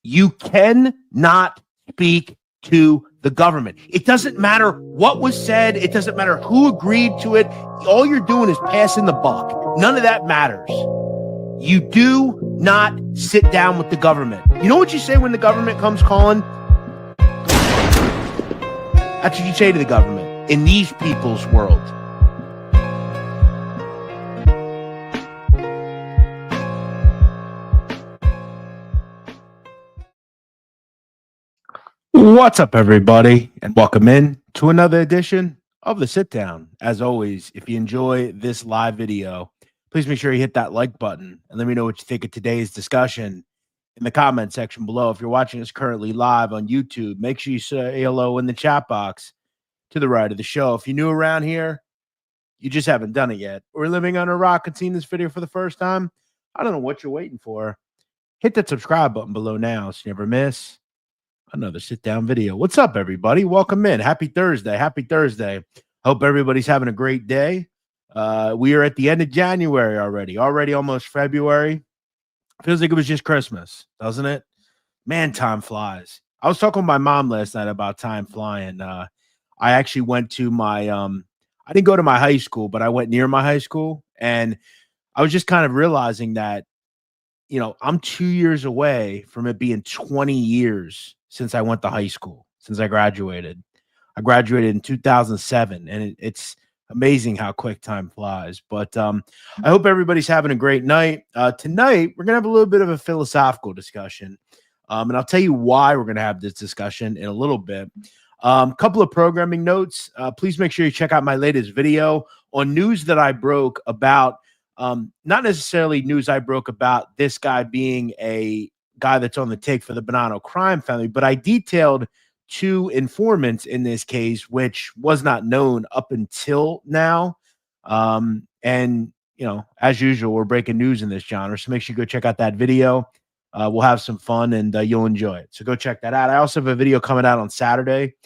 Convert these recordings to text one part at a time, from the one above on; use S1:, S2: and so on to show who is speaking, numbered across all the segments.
S1: You cannot speak to the government. It doesn't matter what was said. It doesn't matter who agreed to it. All you're doing is passing the buck. None of that matters. You do not sit down with the government. You know what you say when the government comes calling? That's what you say to the government in these people's world. What's up, everybody, and welcome in to another edition of the Sit Down. As always, if you enjoy this live video, please make sure you hit that like button and let me know what you think of today's discussion in the comment section below. If you're watching us currently live on YouTube, make sure you say hello in the chat box to the right of the show. If you're new around here, you just haven't done it yet, or living under a rock and seeing this video for the first time, I don't know what you're waiting for. Hit that subscribe button below now so you never miss another sit down video. What's up, everybody? Welcome in. Happy Thursday. Happy Thursday. Hope everybody's having a great day. We are at the end of January already almost February. Feels like it was just Christmas, doesn't it? Man, time flies. I was talking with my mom last night about time flying. I actually went to my I didn't go to my high school, but I went near my high school, and I was just kind of realizing that, you know, I'm 2 years away from it being 20 years since I went to high school, since I graduated. I graduated in 2007, and it's amazing how quick time flies. But I hope everybody's having a great night. Tonight, we're going to have a little bit of a philosophical discussion, and I'll tell you why we're going to have this discussion in a little bit. Couple of programming notes. Please make sure you check out my latest video on news that I broke about, not necessarily news I broke about this guy being a guy that's on the take for the Gambino Crime Family, but I detailed two informants in this case, which was not known up until now. And, you know, as usual, we're breaking news in this genre, so make sure you go check out that video. We'll have some fun, and you'll enjoy it. So go check that out. I also have a video coming out on Saturday.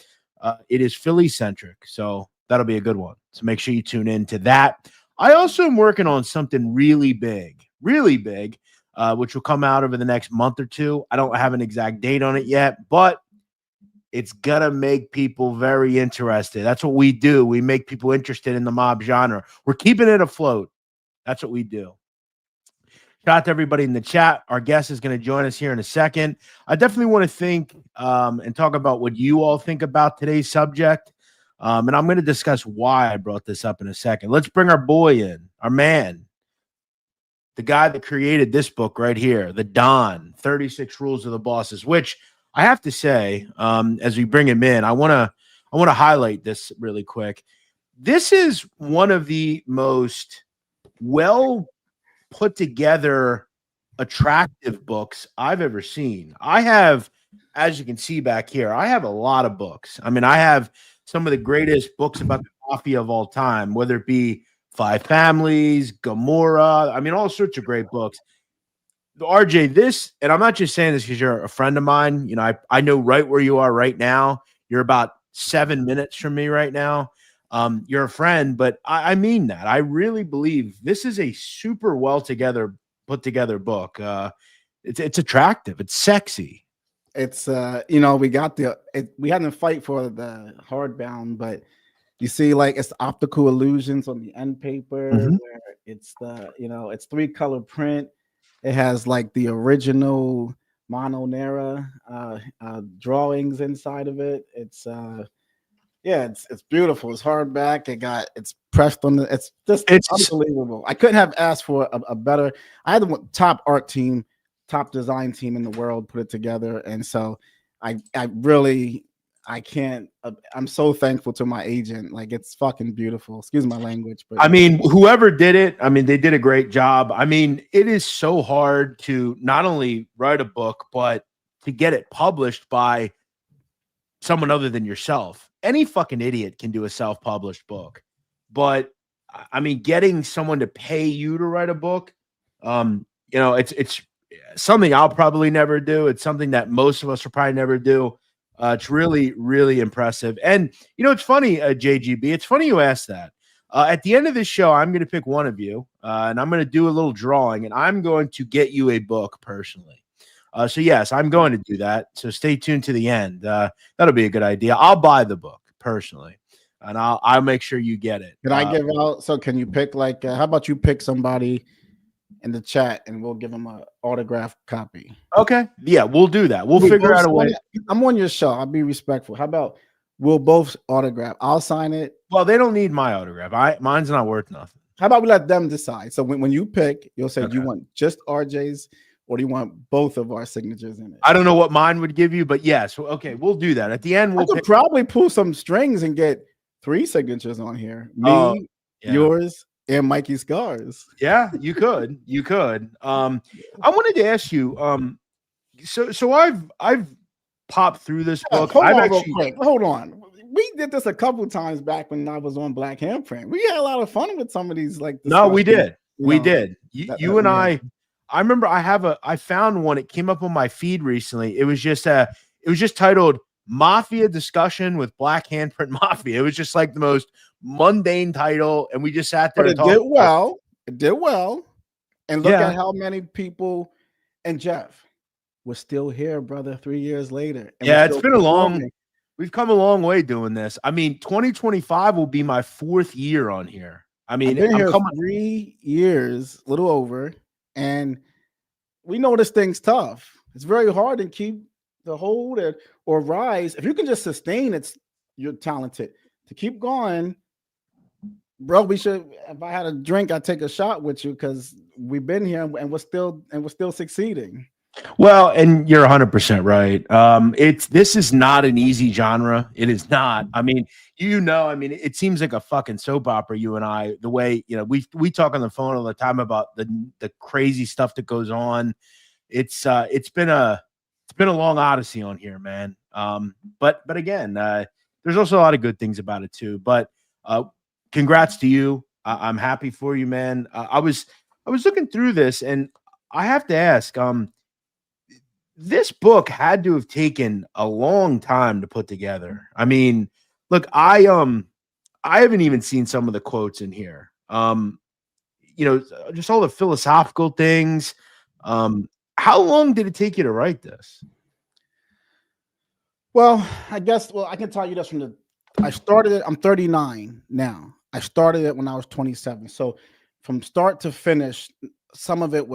S1: It is Philly-centric, so that'll be a good one. So make sure you tune in to that. I also am working on something really big, which will come out over the next month or two. I don't have an exact date on it yet, but it's going to make people very interested. That's what we do. We make people interested in the mob genre. We're keeping it afloat. That's what we do. Shout out to everybody in the chat. Our guest is going to join us here in a second. I definitely want to think and talk about what you all think about today's subject. And I'm going to discuss why I brought this up in a second. Let's bring our boy in, our man, the guy that created this book right here, the Don, 36 Rules of the Bosses, which I have to say, as we bring him in, I want to highlight this really quick. This is one of the most well put together, attractive books I've ever seen. I have, as you can see back here, I have a lot of books. I mean, I have some of the greatest books about the mafia of all time, whether it be Five Families, Gomorrah, I mean, all sorts of great books. RJ, this, and I'm not just saying this because you're a friend of mine. You know, I know right where you are right now. You're about 7 minutes from me right now. You're a friend, but I mean that. I really believe this is a super put together book. It's attractive. It's sexy.
S2: It's you know, we had to fight for the hardbound, but you see, like, it's optical illusions on the end paper, where it's the, you know, it's 3-color print. It has like the original Mononera drawings inside of it. It's yeah, it's beautiful. It's hardback. It's pressed on the. It's unbelievable. I couldn't have asked for a better. I had the top art team, top design team in the world put it together, and so I can't. I'm so thankful to my agent. Like, it's fucking beautiful. Excuse my language, but
S1: I mean, whoever did it, I mean, they did a great job. I mean, it is so hard to not only write a book, but to get it published by someone other than yourself. Any fucking idiot can do a self-published book, but I mean, getting someone to pay you to write a book, you know, it's something I'll probably never do. It's something that most of us will probably never do. It's really, really impressive. And, you know, it's funny, JGB, it's funny you asked that. At the end of this show, I'm going to pick one of you, and I'm going to do a little drawing, and I'm going to get you a book personally. So yes, I'm going to do that. So stay tuned to the end. That'll be a good idea. I'll buy the book personally, and I'll make sure you get it.
S2: Can I give out? So can you pick like? How about you pick somebody in the chat and we'll give them an autographed copy?
S1: Okay, yeah, we'll do that. We'll figure out a way.
S2: I'm on your show. I'll be respectful. How about we'll both autograph? I'll sign it.
S1: Well, they don't need my autograph. Mine's not worth nothing.
S2: How about we let them decide? So when you pick, you'll say, do you want just RJ's or do you want both of our signatures in it?
S1: I don't know what mine would give you, but yes. Okay, we'll do that. At the end, we'll
S2: probably pull some strings and get 3 signatures on here. Me, yours, and Mikey Scars.
S1: Yeah, you could. You could. I wanted to ask you, so I've popped through this book.
S2: Hold on. We did this a couple times back when I was on Black Handprint. We had a lot of fun with some of these. Like,
S1: no, we did. We did. You and I remember I found one. It came up on my feed recently. It was just titled Mafia Discussion with Black Handprint Mafia. It was just like the most mundane title, and we just sat there.
S2: But it did well. It did well. And look at how many people. And Jeff, we're still here, brother. 3 years later. And
S1: it's been we've come a long way doing this. I mean, 2025 will be my 4th year on here. I mean,
S2: I've been here 3 years, a little over, and we know this thing's tough. It's very hard to keep the hold or rise. If you can just sustain it, you're talented. To keep going, bro, we should. If I had a drink, I'd take a shot with you because we've been here and we're still succeeding.
S1: Well, and you're 100% right. This is not an easy genre. It is not. I mean, it seems like a fucking soap opera. You and I, the way we talk on the phone all the time about the crazy stuff that goes on. It's been a long odyssey on here, man. But again, there's also a lot of good things about it too. But congrats to you. I'm happy for you, man. I was looking through this, and I have to ask, this book had to have taken a long time to put together. I mean, look, I haven't even seen some of the quotes in here. Just all the philosophical things. How long did it take you to write this?
S2: Well, I can tell you this I started it. I'm 39 now. I started it when I was 27. So from start to finish, some of it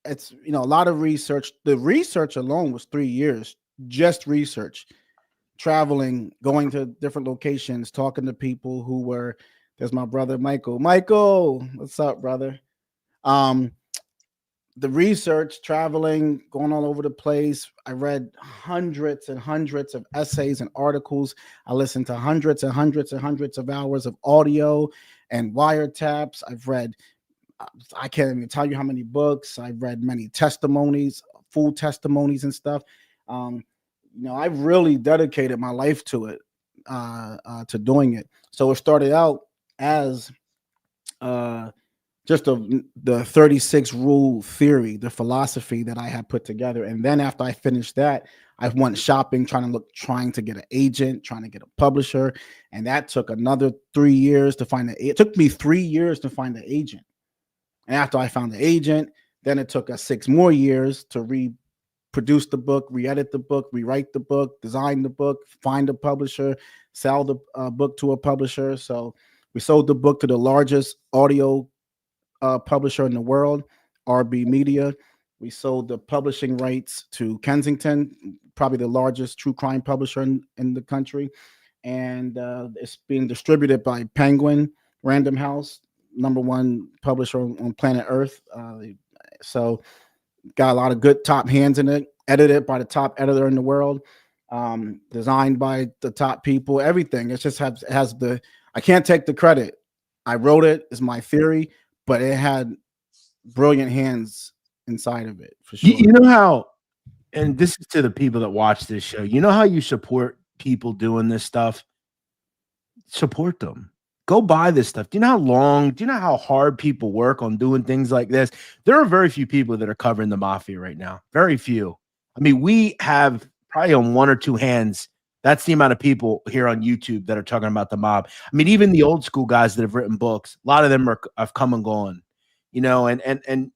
S2: it's a lot of research. The research alone was 3 years, just research, traveling, going to different locations, talking to people there's my brother, Michael, what's up, brother? The research, traveling, going all over the place. I read hundreds and hundreds of essays and articles. I listened to hundreds and hundreds and hundreds of hours of audio and wiretaps. I can't even tell you how many books. I've read many testimonies, full testimonies and stuff. I really dedicated my life to it, to doing it. So it started out as just the 36 rule theory, the philosophy that I had put together. And then after I finished that, I went shopping, trying to get an agent, trying to get a publisher. And that took another 3 years to find it took me 3 years to find an agent. And after I found the agent, then it took us 6 more years to reproduce the book, re-edit the book, rewrite the book, design the book, find a publisher, sell the book to a publisher. So we sold the book to the largest audio publisher in the world, RB Media. We sold the publishing rights to Kensington, probably the largest true crime publisher in the country. And it's being distributed by Penguin Random House, #1 publisher on planet Earth. So got a lot of good top hands in it, edited by the top editor in the world, designed by the top people, everything. It just has I can't take the credit. I wrote it, it's my theory, but it had brilliant hands inside of it, for sure.
S1: You know how, and this is to the people that watch this show, you know how you support people doing this stuff? Support them. Go buy this stuff. Do you know how hard people work on doing things like this? There are very few people that are covering the mafia right now. Very few. I mean, we have probably on 1 or 2 hands. That's the amount of people here on YouTube that are talking about the mob. I mean, even the old school guys that have written books, a lot of them have come and gone, and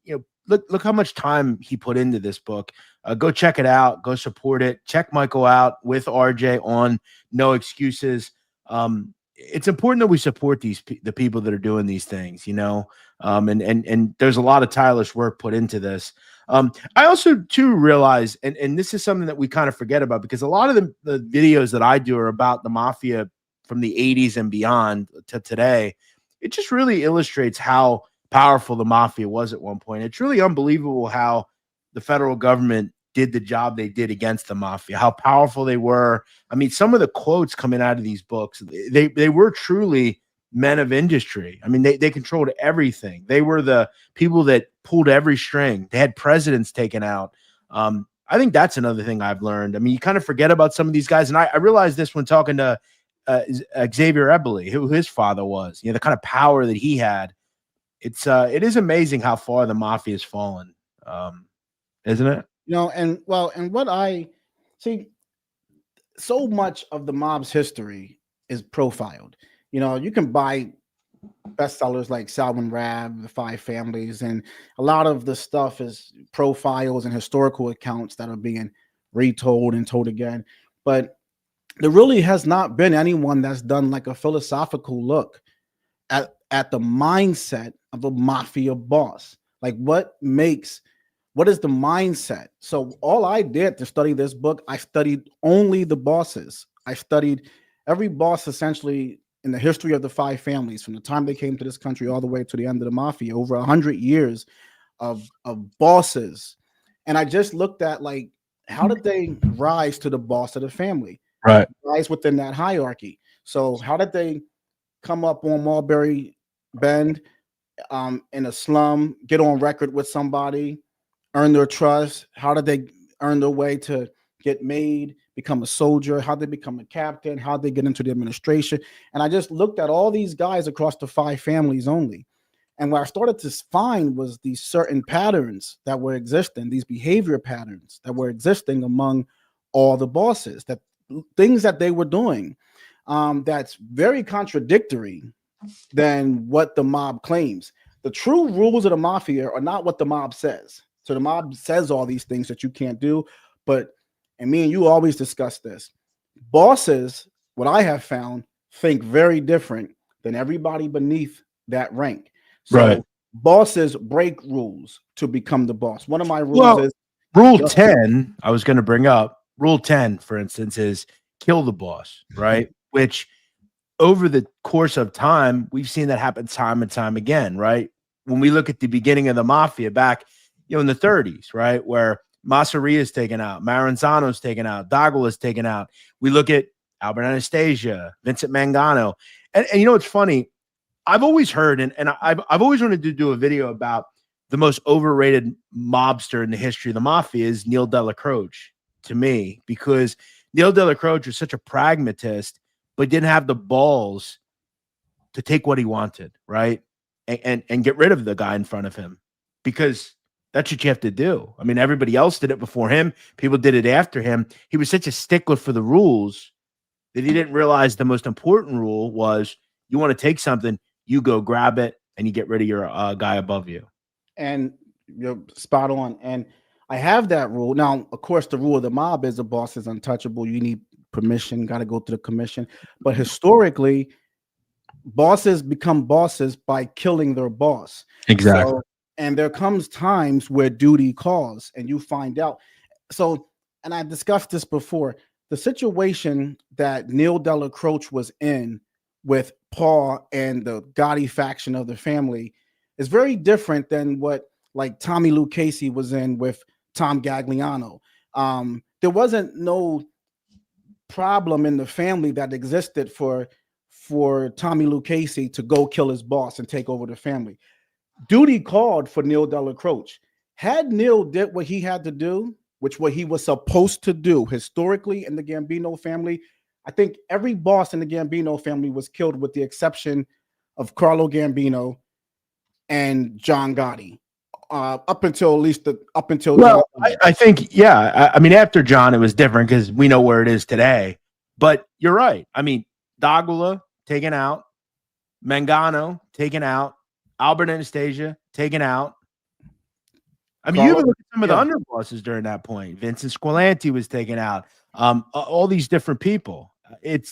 S1: look how much time he put into this book. Go check it out. Go support it. Check Michael out with RJ on No Excuses. It's important that we support the people that are doing these things, and there's a lot of tireless work put into this. I also too realize, and this is something that we kind of forget about, because a lot of the videos that I do are about the mafia from the 80s and beyond to today. It just really illustrates how powerful the mafia was at one point. It's really unbelievable how the federal government did the job they did against the mafia, how powerful they were. I mean, some of the quotes coming out of these books, they were truly men of industry. I mean, they controlled everything. They were the people that pulled every string. They had presidents taken out. I think that's another thing I've learned. I mean, you kind of forget about some of these guys. And I realized this when talking to Xavier Ebele, who his father was, the kind of power that he had. It is amazing how far the mafia has fallen, isn't it?
S2: And what I see, so much of the mob's history is profiled. You can buy bestsellers like Salwin Rab, The Five Families, and a lot of the stuff is profiles and historical accounts that are being retold and told again. But there really has not been anyone that's done like a philosophical look at the mindset of a mafia boss. Like what is the mindset? So all I did to study this book, I studied only the bosses. I studied every boss essentially in the history of the five families, from the time they came to this country all the way to the end of the mafia, over 100 years of bosses. And I just looked at, like, how did they rise to the boss of the family?
S1: Right.
S2: Rise within that hierarchy. So how did they come up on Mulberry Bend in a slum, get on record with somebody, earn their trust? How did they earn their way to get made, become a soldier? How they become a captain? How they get into the administration? And I just looked at all these guys across the five families only. And what I started to find was these certain patterns that were existing, these behavior patterns that were existing among all the bosses, that things that they were doing that's very contradictory than what the mob claims. The true rules of the mafia are not what the mob says. So the mob says all these things that you can't do, but, and me and you always discuss this, bosses, what I have found, think very different than everybody beneath that rank. So
S1: Right.
S2: Bosses break rules to become the boss. One of my rules is
S1: Rule 10. I was going to bring up Rule 10, for instance, is kill the boss, right? Which over the course of time, we've seen that happen time and time again, right? When we look at the beginning of the mafia back, in the 30s, right, where Masseria is taken out, Maranzano is taken out, Dagula is taken out. We look at Albert Anastasia, Vincent Mangano, and it's funny. I've always heard, and I've always wanted to do a video about the most overrated mobster in the history of the mafia is Neil Delacroce, to me, because Neil Delacroce was such a pragmatist, but didn't have the balls to take what he wanted, right, and get rid of the guy in front of him, because that's what you have to do. I mean, everybody else did it before him. People did it after him. He was such a stickler for the rules that he didn't realize the most important rule was, you want to take something, you go grab it, and you get rid of your guy above you.
S2: And you're spot on. And I have that rule. Now, of course, the rule of the mob is the boss is untouchable. You need permission, got to go to the commission. But historically, bosses become bosses by killing their boss.
S1: Exactly.
S2: So, and there comes times where duty calls and you find out. So, and I discussed this before, the situation that Neil Delacroce was in with Paul and the Gotti faction of the family is very different than what like Tommy Lucchese was in with Tom Gagliano. There wasn't no problem in the family that existed for Tommy Lucchese to go kill his boss and take over the family. Duty called for Neil Delacroce. Had Neil did what he had to do, which what he was supposed to do historically in the Gambino family, I think every boss in the Gambino family was killed with the exception of Carlo Gambino and John Gotti. Up until
S1: well, I think, yeah. I mean, after John, it was different because we know where it is today. But you're right. I mean, Dagula taken out, Mangano taken out, Albert Anastasia taken out. I mean, you even look at some of
S2: Yeah.
S1: the underbosses during that point. Vincent Squilanti was taken out. All these different people. It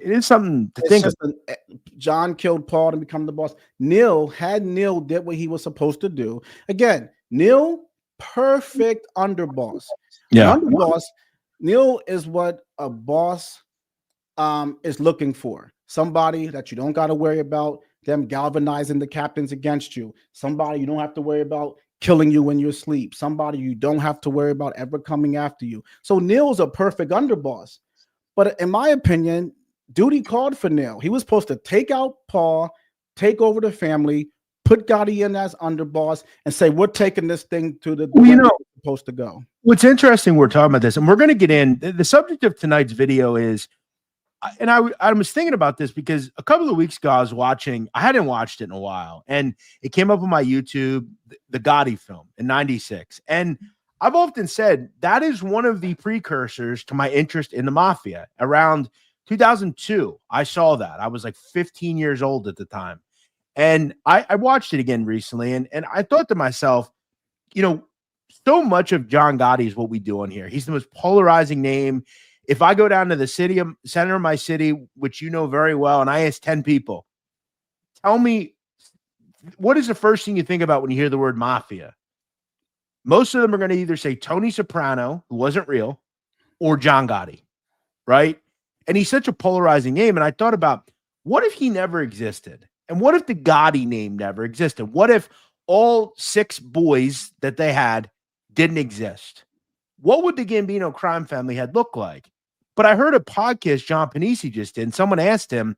S1: is something to think of.
S2: John killed Paul to become the boss. Neil did what he was supposed to do. Again, Neil, perfect underboss.
S1: Yeah.
S2: An underboss, Neil is what a boss is looking for. Somebody that you don't got to worry about them galvanizing the captains against you. Somebody you don't have to worry about killing you when you're asleep. Somebody you don't have to worry about ever coming after you. So Neil's a perfect underboss. But in my opinion, duty called for Neil. He was supposed to take out Paul, take over the family, put Gotti in as underboss, and say, we're taking this thing to the supposed to go.
S1: What's interesting, we're talking about this, and we're going to get in. The subject of tonight's video is, and I was thinking about this because a couple of weeks ago I was watching, I hadn't watched it in a while, and it came up on my YouTube, the Gotti film in '96. And I've often said that is one of the precursors to my interest in the mafia. Around 2002, I saw that. I was like 15 years old at the time. And I watched it again recently, and I thought to myself, you know, so much of John Gotti is what we do on here. He's the most polarizing name. If I go down to the center of my city, which you know very well, and I ask 10 people, tell me, what is the first thing you think about when you hear the word mafia? Most of them are going to either say Tony Soprano, who wasn't real, or John Gotti, right? And he's such a polarizing name. And I thought about, what if he never existed? And what if the Gotti name never existed? What if all 6 boys that they had didn't exist? What would the Gambino crime family had looked like? But I heard a podcast John Panisi just did, and someone asked him,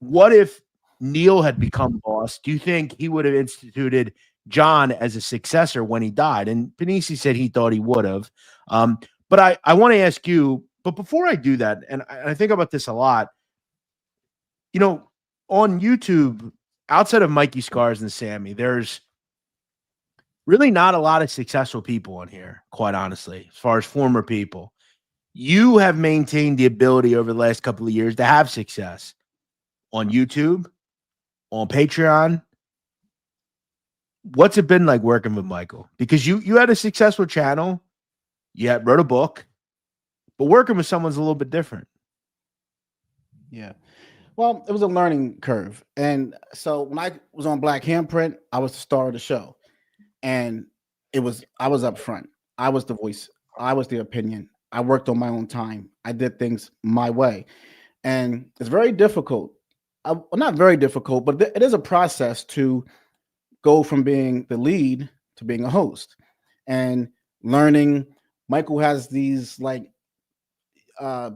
S1: what if Neil had become boss? Do you think he would have instituted John as a successor when he died? And Panisi said he thought he would have. But I want to ask you, but before I do that, and I think about this a lot, you know, on YouTube, outside of Mikey Scars and Sammy, there's really not a lot of successful people on here, quite honestly, as far as former people. You have maintained the ability over the last couple of years to have success on YouTube, on Patreon. What's it been like working with Michael? Because you had a successful channel, you wrote a book, but working with someone's a little bit different.
S2: Yeah. Well, it was a learning curve. And so when I was on Black Handprint, I was the star of the show. And I was up front. I was the voice. I was the opinion. I worked on my own time. I did things my way. And it's very difficult. Well, not very difficult, but it is a process to go from being the lead to being a host. And learning, Michael has these like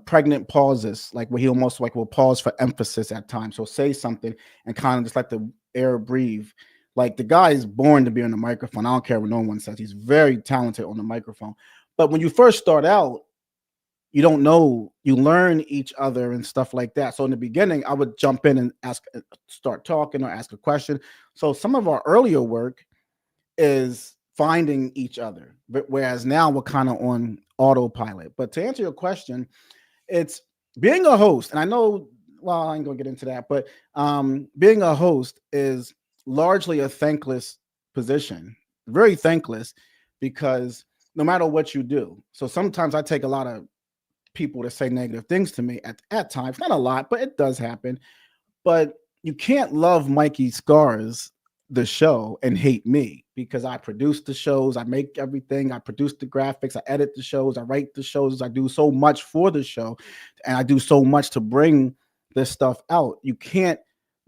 S2: pregnant pauses, like where he almost like will pause for emphasis at times. So say something and kind of just let the air breathe. Like the guy is born to be on the microphone. I don't care what no one says. He's very talented on the microphone. But when you first start out, you don't know, you learn each other and stuff like that. So in the beginning, I would jump in and start talking or ask a question. So some of our earlier work is finding each other, but whereas now we're kind of on autopilot. But to answer your question, it's being a host. And I know, well, I ain't gonna get into that, but being a host is largely a thankless position, very thankless, because no matter what you do. So sometimes I take a lot of people to say negative things to me at times, not a lot, but it does happen. But you can't love Mikey Scars, the show, and hate me, because I produce the shows, I make everything, I produce the graphics, I edit the shows, I write the shows, I do so much for the show, and I do so much to bring this stuff out. You can't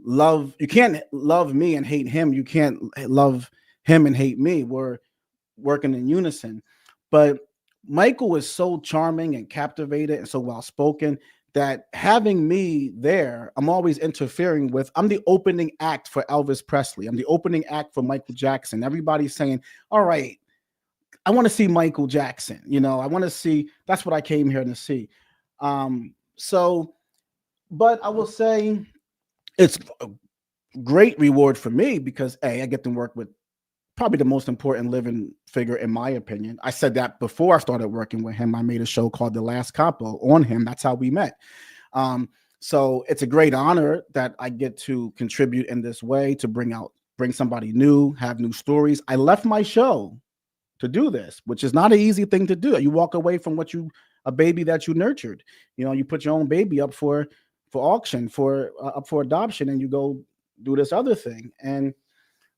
S2: love me and hate him. You can't love him and hate me. We're working in unison. But Michael is so charming and captivated and so well-spoken that having me there, I'm always interfering with. I'm the opening act for Elvis Presley. I'm the opening act for Michael Jackson. Everybody's saying, all right, I want to see Michael Jackson. You know, I want to see, that's what I came here to see. But I will say it's a great reward for me because I get to work with probably the most important living figure, in my opinion. I said that before I started working with him. I made a show called The Last Capo on him. That's how we met. So it's a great honor that I get to contribute in this way to bring out bring somebody new, have new stories. I left my show to do this, which is not an easy thing to do. You walk away from a baby that you nurtured. You put your own baby up for auction, up for adoption, and you go do this other thing.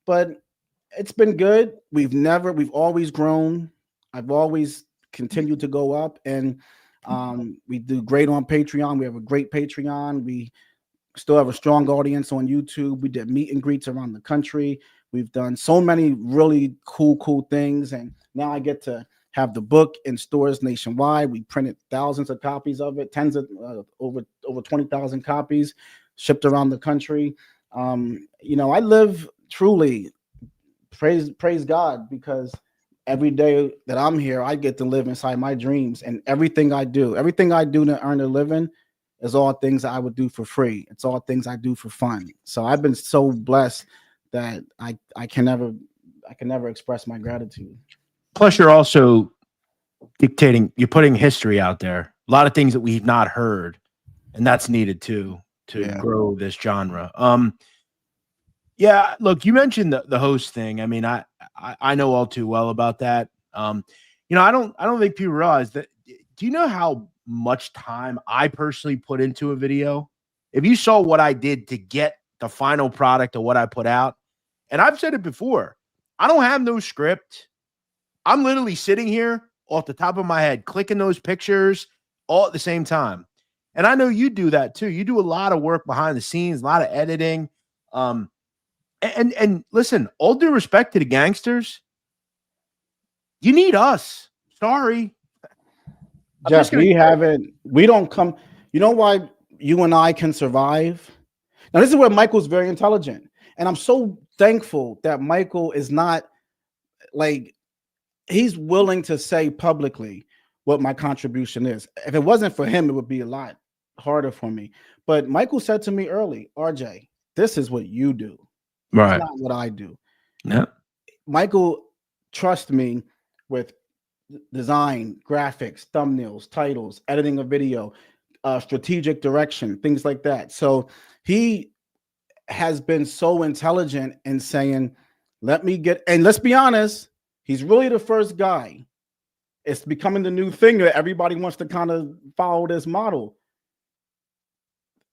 S2: But it's been good. We've always grown. I've always continued to go up, and we do great on Patreon. We have a great Patreon. We still have a strong audience on YouTube. We did meet and greets around the country. We've done so many really cool things, and now I get to have the book in stores nationwide. We printed thousands of copies of it, over 20,000 copies shipped around the country. I live truly, praise God, because every day that I'm here, I get to live inside my dreams, and everything I do to earn a living is all things I would do for free. It's all things I do for fun. So I've been so blessed that I can never express my gratitude.
S1: Plus, you're also you're putting history out there. A lot of things that we've not heard, and that's needed too to grow this genre. Yeah, look, you mentioned the host thing. I mean, I know all too well about that. I don't think people realize that. Do you know how much time I personally put into a video? If you saw what I did to get the final product of what I put out, and I've said it before, I don't have no script. I'm literally sitting here off the top of my head, clicking those pictures all at the same time. And I know you do that too. You do a lot of work behind the scenes, a lot of editing. And listen, all due respect to the gangsters, you need us. Sorry.
S2: Jeff, we don't come. You know why you and I can survive? Now, this is where Michael's very intelligent. And I'm so thankful that Michael is not he's willing to say publicly what my contribution is. If it wasn't for him, it would be a lot harder for me. But Michael said to me early, RJ, this is what you do.
S1: Right.
S2: It's not what I do.
S1: Yeah.
S2: Michael trusts me with design, graphics, thumbnails, titles, editing a video, strategic direction, things like that. So he has been so intelligent in saying, and let's be honest, he's really the first guy. It's becoming the new thing that everybody wants to kind of follow this model,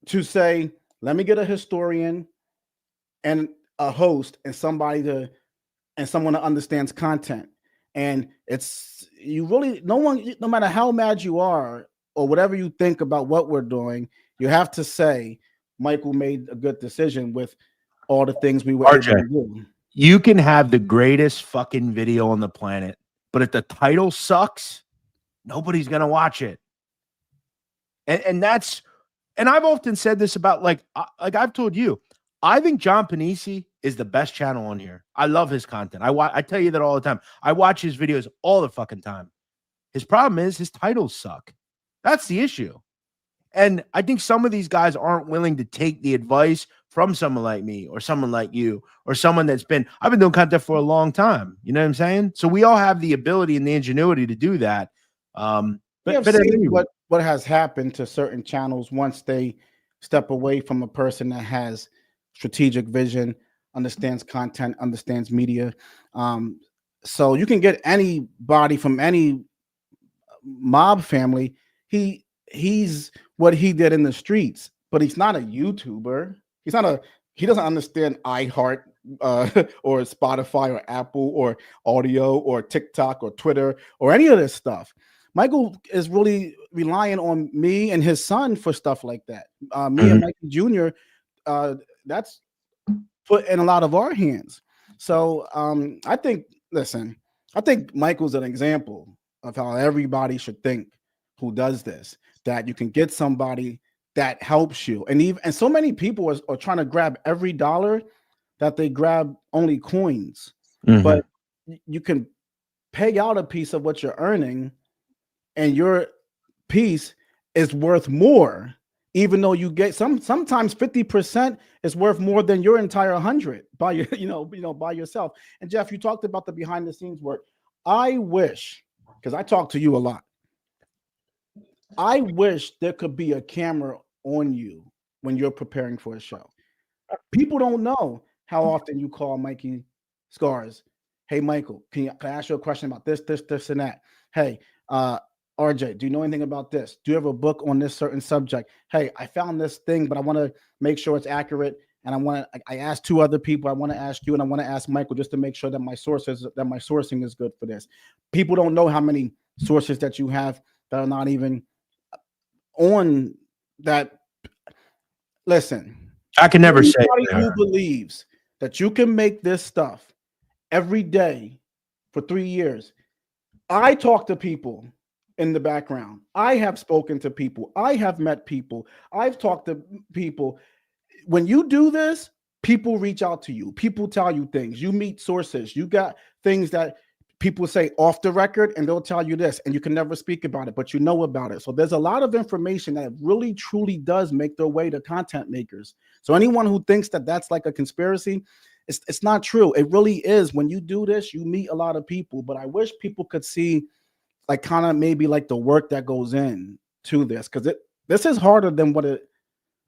S2: to say, let me get a historian and a host and someone that understands content. And no matter how mad you are or whatever you think about what we're doing, you have to say Michael made a good decision with all the things we were able to do.
S1: You can have the greatest fucking video on the planet, but if the title sucks, nobody's gonna watch it. And I've often said this about like I've told you, I think John Panisi is the best channel on here. I love his content. I tell you that all the time. I watch his videos all the fucking time. His problem is his titles suck. That's the issue. And I think some of these guys aren't willing to take the advice from someone like me or someone like you or someone I've been doing content for a long time. You know what I'm saying? So we all have the ability and the ingenuity to do that.
S2: But anyway, what has happened to certain channels once they step away from a person that has strategic vision, understands content, understands media. So you can get anybody from any mob family. He's what he did in the streets, but he's not a YouTuber. He doesn't understand iHeart or Spotify or Apple or audio or TikTok or Twitter or any of this stuff. Michael is really relying on me and his son for stuff like that. Me and Mikey Jr., that's put in a lot of our hands. So I think Michael's an example of how everybody should think who does this, that you can get somebody that helps you. And so many people are trying to grab every dollar that they grab only coins, but you can pay out a piece of what you're earning, and your piece is worth more, even though you get sometimes 50% is worth more than your entire 100 by by yourself. And Jeff, you talked about the behind the scenes work. I wish, because I talk to you a lot, I wish there could be a camera on you when you're preparing for a show. People don't know how often you call Mikey Scars. Hey, Michael, can I ask you a question about this, and that? Hey, RJ, do you know anything about this? Do you have a book on this certain subject? Hey, I found this thing, but I want to make sure it's accurate. And I asked 2 other people. I want to ask you, and I want to ask Michael just to make sure that my sourcing is good for this. People don't know how many sources that you have that are not even on that. Listen,
S1: I can never say
S2: who believes that you can make this stuff every day for 3 years. I talk to people in the background. I have spoken to people. I have met people. I've talked to people. When you do this, people reach out to you. People tell you things. You meet sources. You got things that people say off the record, and they'll tell you this, and you can never speak about it, but you know about it. So there's a lot of information that really, truly does make their way to content makers. So anyone who thinks that that's like a conspiracy, it's not true. It really is. When you do this, you meet a lot of people, but I wish people could see like kind of maybe like the work that goes in to this, because this is harder than what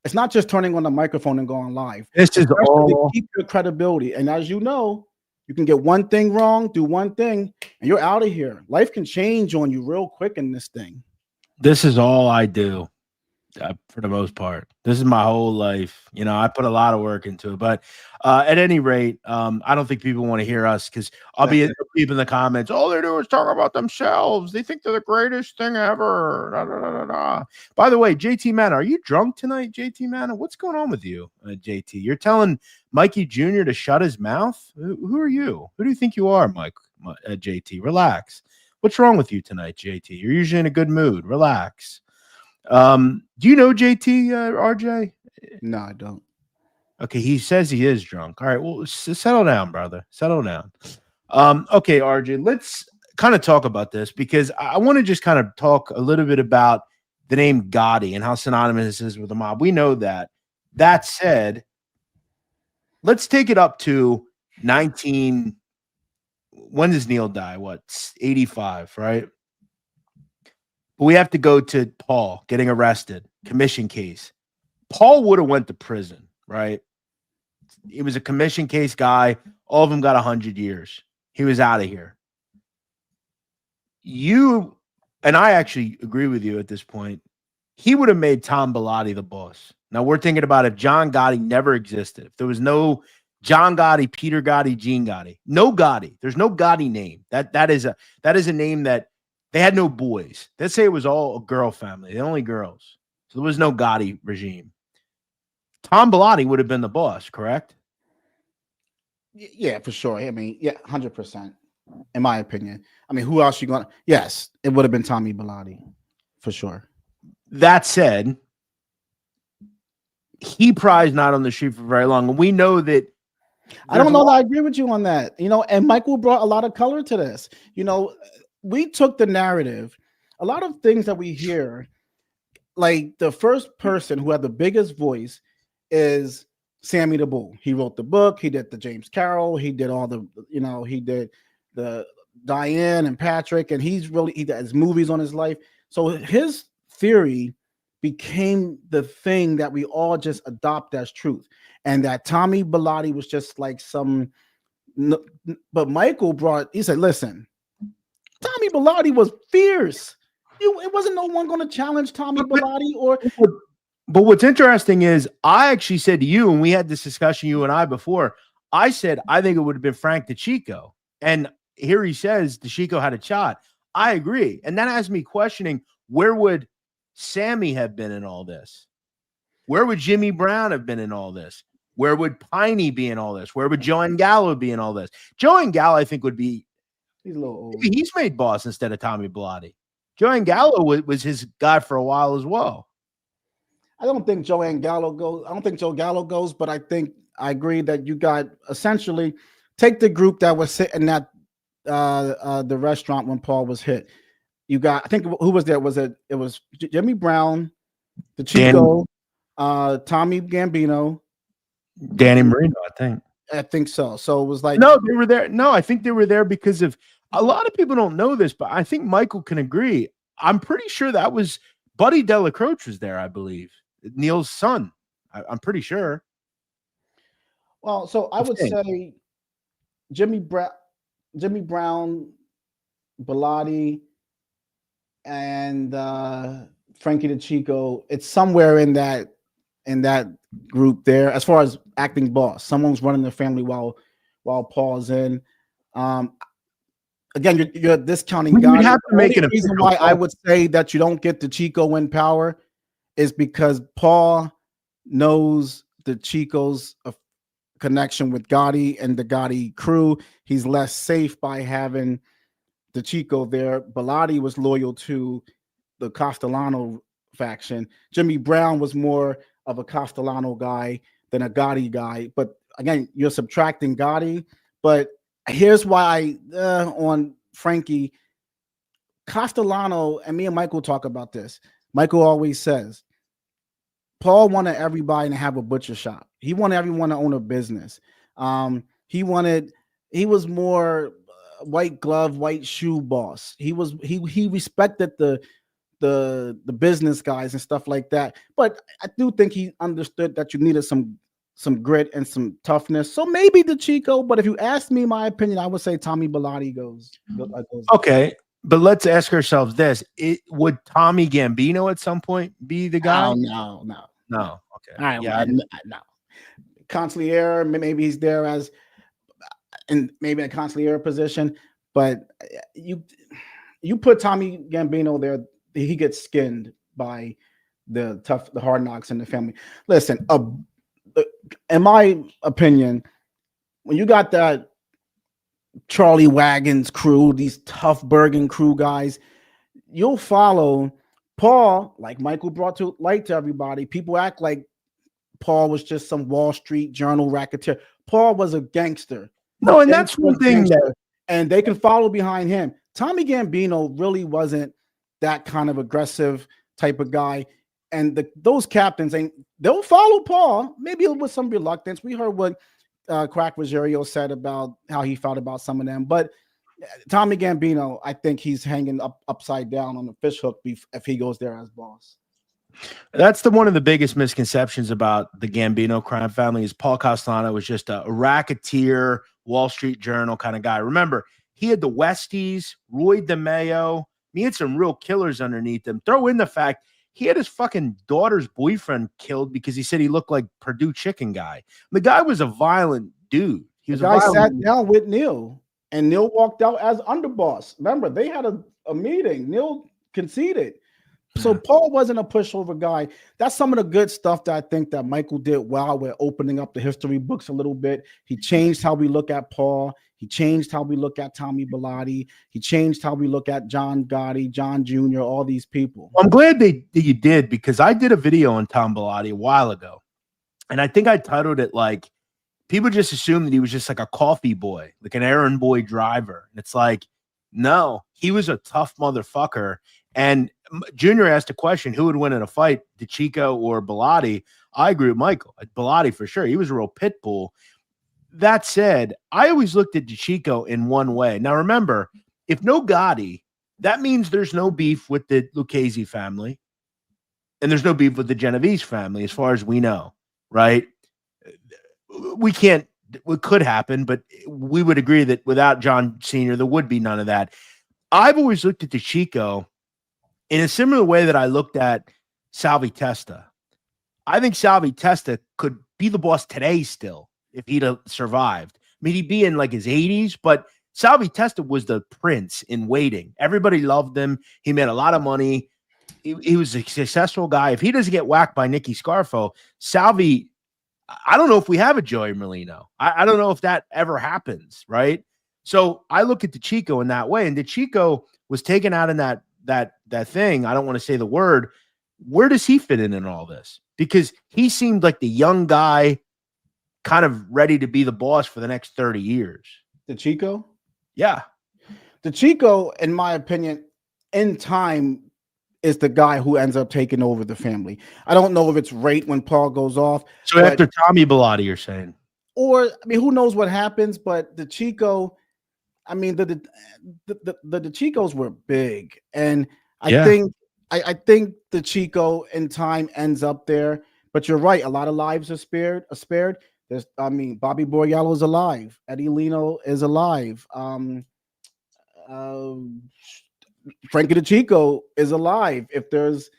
S2: it's not just turning on the microphone and going live.
S1: This is all
S2: to keep your credibility. And as you know, you can get one thing wrong, do one thing, and you're out of here. Life can change on you real quick in this thing.
S1: This is all I do. For the most part, this is my whole life. You know, I put a lot of work into it, but at any rate, I don't think people want to hear us, because I'll be people in the comments. All they do is talk about themselves. They think they're the greatest thing ever. Da, da, da, da, da. By the way, JT Man, are you drunk tonight? JT Man, what's going on with you? JT, you're telling Mikey Jr. to shut his mouth. Who are you? Who do you think you are, Mike? JT, relax. What's wrong with you tonight, JT? You're usually in a good mood. Relax. Do you know JT, RJ?
S2: No, I don't.
S1: Okay, he says he is drunk. All right, well, settle down, brother. Settle down. Okay, RJ, let's kind of talk about this, because I want to just kind of talk a little bit about the name Gotti and how synonymous it is with the mob. We know that. That said, let's take it up to 19. When does Neil die? What, 85, right? We have to go to Paul getting arrested, commission case. Paul would have went to prison, right? He was a commission case guy. All of them got 100 years. He was out of here. You and I actually agree with you at this point. He would have made Tom Bellotti the boss. Now we're thinking about if John Gotti never existed, if there was no John Gotti, Peter Gotti, Gene Gotti, no Gotti. There's no Gotti name. That is a name that they had no boys. Let's say it was all a girl family. The only girls. So there was no Gotti regime. Tom Bellotti would have been the boss, correct?
S2: Yeah, for sure. I mean, yeah, 100%. In my opinion. I mean, who else you going to? Yes, it would have been Tommy Bellotti, for sure.
S1: That said, he probably not on the street for very long. And we know that.
S2: I don't know that I agree with you on that. You know, and Michael brought a lot of color to this. You know, we took the narrative, a lot of things that we hear, like the first person who had the biggest voice is Sammy the Bull. He wrote the book, he did the James Carroll, he did all the, you know, he did the Diane and Patrick, and he has movies on his life. So his theory became the thing that we all just adopt as truth. And that Tommy Bellotti was just like but Michael he said, listen, Tommy Bellotti was fierce. It wasn't no one going to challenge Tommy Bellotti
S1: But what's interesting is I actually said to you, and we had this discussion, you and I, before, I said, I think it would have been Frank DeChico. And here he says DeChico had a shot. I agree. And that has me questioning, where would Sammy have been in all this? Where would Jimmy Brown have been in all this? Where would Piney be in all this? Where would Joe Gallo be in all this? Joe Gallo, I think, would be,
S2: he's a little old.
S1: He's made boss instead of Tommy Bellotti. Joe Gallo was his guy for a while as well.
S2: I don't think Joe Gallo goes. I don't think Joe Gallo goes, but I agree that you got essentially take the group that was sitting at the restaurant when Paul was hit. You got, I think, who was there? It was Jimmy Brown, the Chico, Tommy Gambino,
S1: Danny Marino,
S2: I think so. So it was like,
S1: no, they were there. No, I think they were there because of, a lot of people don't know this, but I think Michael can agree. I'm pretty sure that was Buddy Delacroce was there, I believe. Neil's son. I'm pretty sure.
S2: Well, so I would say Jimmy Brown, Bilotti, and Frankie DeChico. It's somewhere in that group there. As far as acting boss, someone's running the family while Paul's in. Again, you're discounting
S1: Gotti.
S2: Gotti.
S1: Have to make
S2: the reason why I would say that you don't get DeChico in power is because Paul knows DeChico's connection with Gotti and the Gotti crew. He's less safe by having DeChico there. Bilotti was loyal to the Castellano faction. Jimmy Brown was more of a Castellano guy than a Gotti guy. But again, you're subtracting Gotti. But here's why on Frankie, Castellano, and me and Michael talk about this. Michael always says, Paul wanted everybody to have a butcher shop. He wanted everyone to own a business. He was more white glove, white shoe boss. He respected the business guys and stuff like that. But I do think he understood that you needed some grit and some toughness. So maybe DeChico, but if you ask me my opinion, I would say Tommy Bilotti goes.
S1: Okay. But let's ask ourselves this: would Tommy Gambino at some point be the guy?
S2: Oh, no.
S1: Okay.
S2: No. Consigliere, maybe he's there as, and maybe a consigliere position. But you put Tommy Gambino there, he gets skinned by the hard knocks in the family. Listen, in my opinion, when you got that Charlie Wagons crew, these tough Bergen crew guys, you'll follow Paul, like Michael brought to light to everybody. People act like Paul was just some Wall Street Journal racketeer. Paul was a gangster.
S1: No, and that's one thing
S2: and they can follow behind him. Tommy Gambino really wasn't that kind of aggressive type of guy. And those captains, they'll follow Paul, maybe with some reluctance. We heard what Crack Rogerio said about how he felt about some of them. But Tommy Gambino, I think he's hanging upside down on the fish hook if he goes there as boss.
S1: That's one of the biggest misconceptions about the Gambino crime family is Paul Castellano was just a racketeer, Wall Street Journal kind of guy. Remember, he had the Westies, Roy DeMeo. He had some real killers underneath him. Throw in the fact he had his fucking daughter's boyfriend killed because he said he looked like Purdue Chicken guy. The guy was a violent dude. He was
S2: sat down with Neil, and Neil walked out as underboss. Remember, they had a meeting. Neil conceded. So Paul wasn't a pushover guy. That's some of the good stuff that I think that Michael did well with opening up the history books a little bit. He changed how we look at Paul. He changed how we look at Tommy Bilotti. He changed how we look at John Gotti, John Jr., all these people.
S1: I'm glad that you did, because I did a video on Tom Bilotti a while ago. And I think I titled it like, people just assumed that he was just like a coffee boy, like an errand boy driver. And it's like, no, he was a tough motherfucker. And Junior asked a question, who would win in a fight, DeChico or Bilotti? I agree with Michael. Bilotti for sure. He was a real pit bull. That said, I always looked at DeChico in one way. Now, remember, if no Gotti, that means there's no beef with the Lucchese family, and there's no beef with the Genovese family, as far as we know, right? It could happen, but we would agree that without John Sr., there would be none of that. I've always looked at DeChico in a similar way that I looked at Salvi Testa. I think Salvi Testa could be the boss today still if he'd have survived. I mean, he'd be in like his 80s, but Salvi Testa was the prince in waiting. Everybody loved him. He made a lot of money. He was a successful guy. If he doesn't get whacked by Nicky Scarfo, Salvi, I don't know if we have a Joey Merlino. I don't know if that ever happens, right? So I look at DeChico in that way, and DeChico was taken out in that thing. I don't want to say the word. Where does he fit in all this? Because he seemed like the young guy kind of ready to be the boss for the next 30 years.
S2: DeChico?
S1: Yeah.
S2: DeChico, in my opinion, in time, is the guy who ends up taking over the family. I don't know if it's right when Paul goes off.
S1: So after Tommy Bilotti, you're saying? Or,
S2: I mean, who knows what happens, but DeChico, I mean, the DeChicos were big. And I think DeChico in time ends up there. But you're right, a lot of lives are spared. Bobby Borrello is alive. Eddie Leno is alive. Frankie DeChico is alive. If there's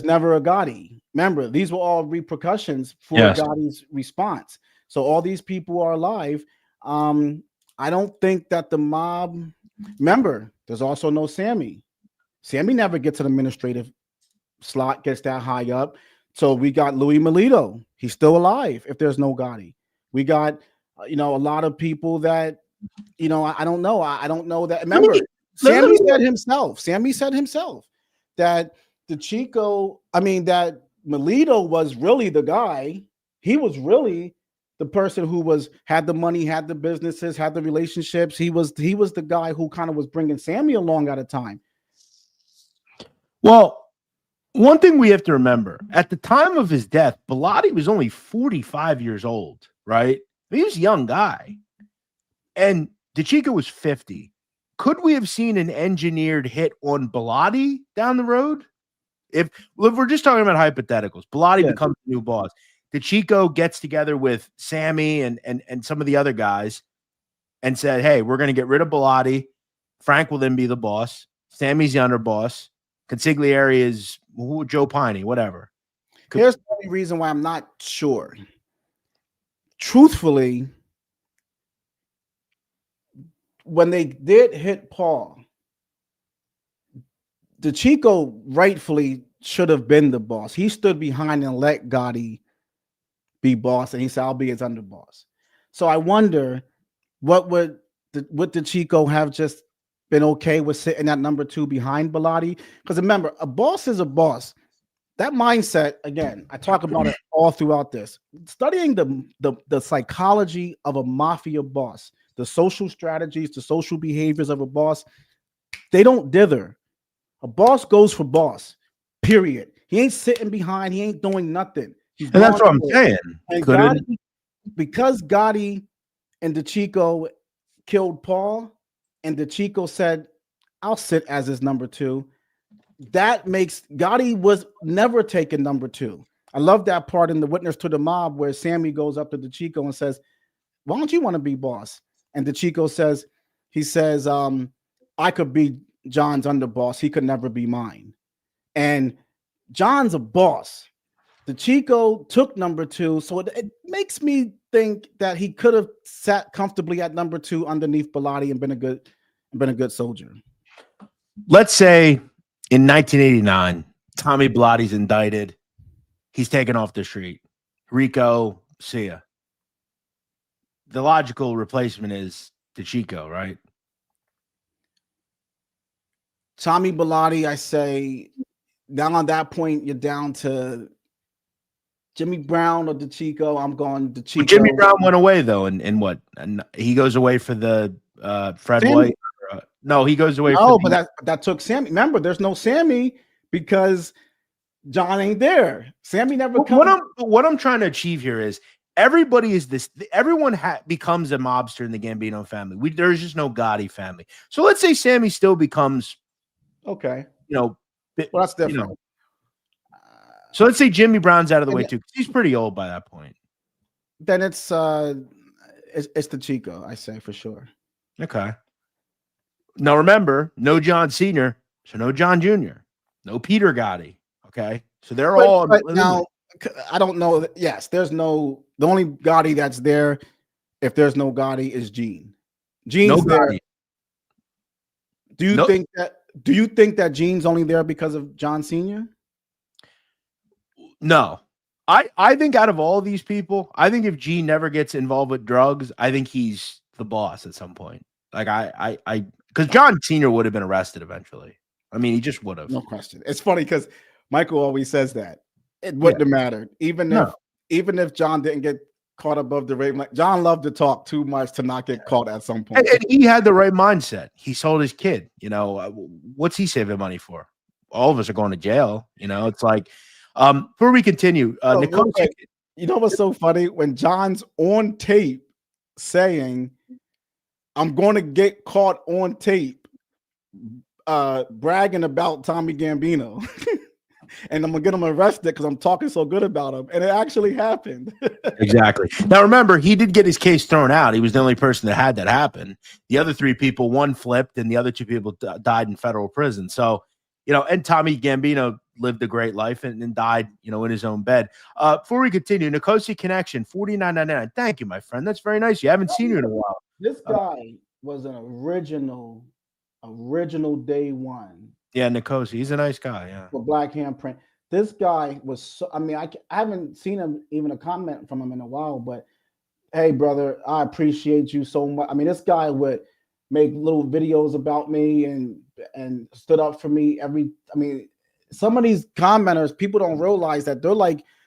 S2: never a Gotti, remember these were all repercussions for Gotti's response. So all these people are alive. I don't think that the mob. Remember, there's also no Sammy. Sammy never gets an administrative slot, gets that high up. So we got Louis Melito. He's still alive if there's no Gotti. We got, a lot of people that, I don't know. I don't know that. Remember, Sammy said himself that that Melito was really the guy. He was really the person who had the money, had the businesses, had the relationships. He was the guy who kind of was bringing Sammy along at a time.
S1: Well, one thing we have to remember, at the time of his death, Bilotti was only 45 years old, right? He was a young guy. And DeChico was 50. Could we have seen an engineered hit on Bilotti down the road? If we're just talking about hypotheticals, Bilotti becomes the new boss. DeChico gets together with Sammy and some of the other guys and said, hey, we're going to get rid of Bilotti. Frank will then be the boss. Sammy's the underboss. Consigliere is Joe Piney, whatever.
S2: Here's the only reason why I'm not sure. Truthfully, when they did hit Paul, DeChico rightfully should have been the boss. He stood behind and let Gotti be boss, and he said, I'll be his underboss. So I wonder would DeChico have just been okay with sitting at number 2 behind Bilotti? Because remember, a boss is a boss. That mindset, again, I talk about it all throughout this. Studying the psychology of a mafia boss, the social strategies, the social behaviors of a boss, they don't dither. A boss goes for boss, period. He ain't sitting behind. He ain't doing nothing.
S1: And that's what I'm saying.
S2: Because Gotti and DeChico killed Paul, and DeChico said, I'll sit as his number 2. That makes Gotti was never taken number 2. I love that part in the Witness to the Mob where Sammy goes up to DeChico and says, why don't you want to be boss? And DeChico says, I could be John's underboss. He could never be mine. And John's a boss. DeChico took number 2. So it makes me think that he could have sat comfortably at number 2 underneath Bilotti and been a good soldier.
S1: Let's say in 1989, Tommy Bilotti's indicted. He's taken off the street. Rico, see ya. The logical replacement is DeChico, right?
S2: Tommy Bilotti, I say, now on that point, you're down to Jimmy Brown or DeChico. I'm going DeChico.
S1: Well, Jimmy Brown went away, though, and what? And he goes away for the Fred
S2: Sammy.
S1: White. No, he goes away.
S2: No, but that took Sammy. Remember, there's no Sammy because John ain't there. Sammy never comes.
S1: What I'm trying to achieve here is everybody is this. Everyone becomes a mobster in the Gambino family. There's just no Gotti family. So let's say Sammy still becomes,
S2: okay.
S1: Well,
S2: that's different.
S1: So let's say Jimmy Brown's out of the way too, because he's pretty old by that point.
S2: Then it's DeChico, I say for sure.
S1: Okay. Now remember, no John Sr., so no John Jr., no Peter Gotti. Okay, so they're all
S2: now. I don't know. Yes, there's no. The only Gotti that's there, if there's no Gotti, is Gene. Gene's no there. Gotti. Do you think that Gene's only there because of John Sr.?
S1: No. I think out of all these people, I think if Gene never gets involved with drugs, I think he's the boss at some point. Like because John Sr. would have been arrested eventually. I mean, he just would have.
S2: No question. It's funny because Michael always says that it wouldn't have mattered, even if John didn't get caught above the rate. John loved to talk too much to not get caught at some point.
S1: And he had the right mindset. He sold his kid. What's he saving money for? All of us are going to jail. It's like. Before we continue, Nicole,
S2: you know what's so funny? When John's on tape saying, I'm going to get caught on tape bragging about Tommy Gambino. and I'm gonna get him arrested because I'm talking so good about him. And it actually happened.
S1: Exactly. Now, remember, he did get his case thrown out. He was the only person that had that happen. The other three people, one flipped, and the other two people died in federal prison. So, and Tommy Gambino lived a great life and died, in his own bed. Before we continue, Nicosia Connection, $49.99. Thank you, my friend. That's very nice. You haven't seen you in a while.
S2: This guy was an original day one.
S1: Yeah, Nicosia. He's a nice guy. Yeah.
S2: For Black Handprint. This guy was so, I haven't seen him, even a comment from him in a while, but hey, brother, I appreciate you so much. This guy would make little videos about me and stood up for me some of these commenters, people don't realize that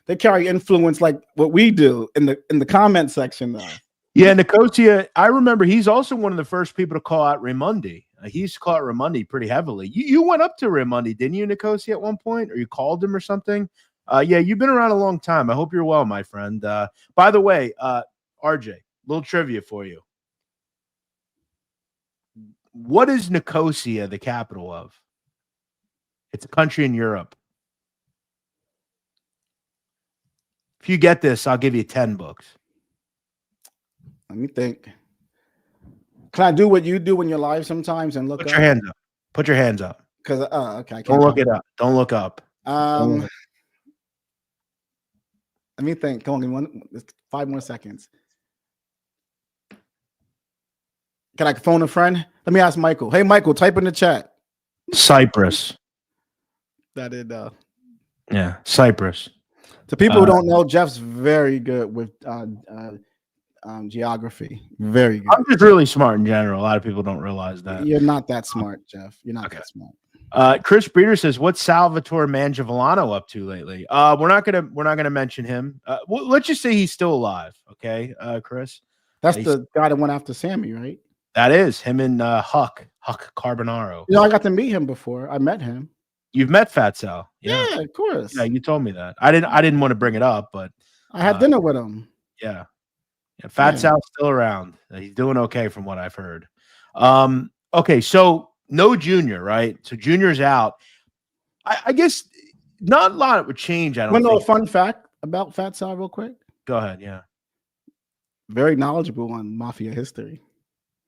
S2: they carry influence like what we do in the comment section though.
S1: Yeah, Nicosia, I remember he's also one of the first people to call out Raimondi. He used to call out Raimondi pretty heavily. You went up to Raimondi, didn't you, Nicosia, at one point? Or you called him or something? Yeah, you've been around a long time. I hope you're well, my friend. By the way, RJ, little trivia for you. What is Nicosia the capital of? It's a country in Europe. If you get this, I'll give you 10 books.
S2: Let me think. Can I do what you do when you're live sometimes and look
S1: Put your hands up. Put your hands up.
S2: Because okay.
S1: Don't look it up. Don't look up.
S2: Let me think. Come on, 5 more seconds. Can I phone a friend? Let me ask Michael. Hey, Michael, type in the chat.
S1: Cyprus.
S2: That is
S1: Yeah, Cyprus.
S2: To people who don't know, Jeff's very good with geography. Very good.
S1: I'm just really smart in general. A lot of people don't realize that.
S2: You're not that smart, Jeff. You're not that smart.
S1: Chris Breeder says, "What's Salvatore Mangiavillano up to lately?" We're not gonna mention him. Let's just say he's still alive. Okay, Chris.
S2: That's the guy that went after Sammy, right?
S1: That is him and Huck Carbonaro.
S2: I got to meet him before. I met him.
S1: You've met Fat Sal.
S2: Yeah, of course.
S1: Yeah, you told me that. I didn't want to bring it up, but
S2: I had dinner with him.
S1: Yeah. Fat Sal's still around. He's doing okay from what I've heard. Okay, so no Junior, right? So Junior's out. I guess not a lot would change. I don't
S2: want to know a fun fact about Fat Sal real quick?
S1: Go ahead, yeah.
S2: Very knowledgeable on mafia history.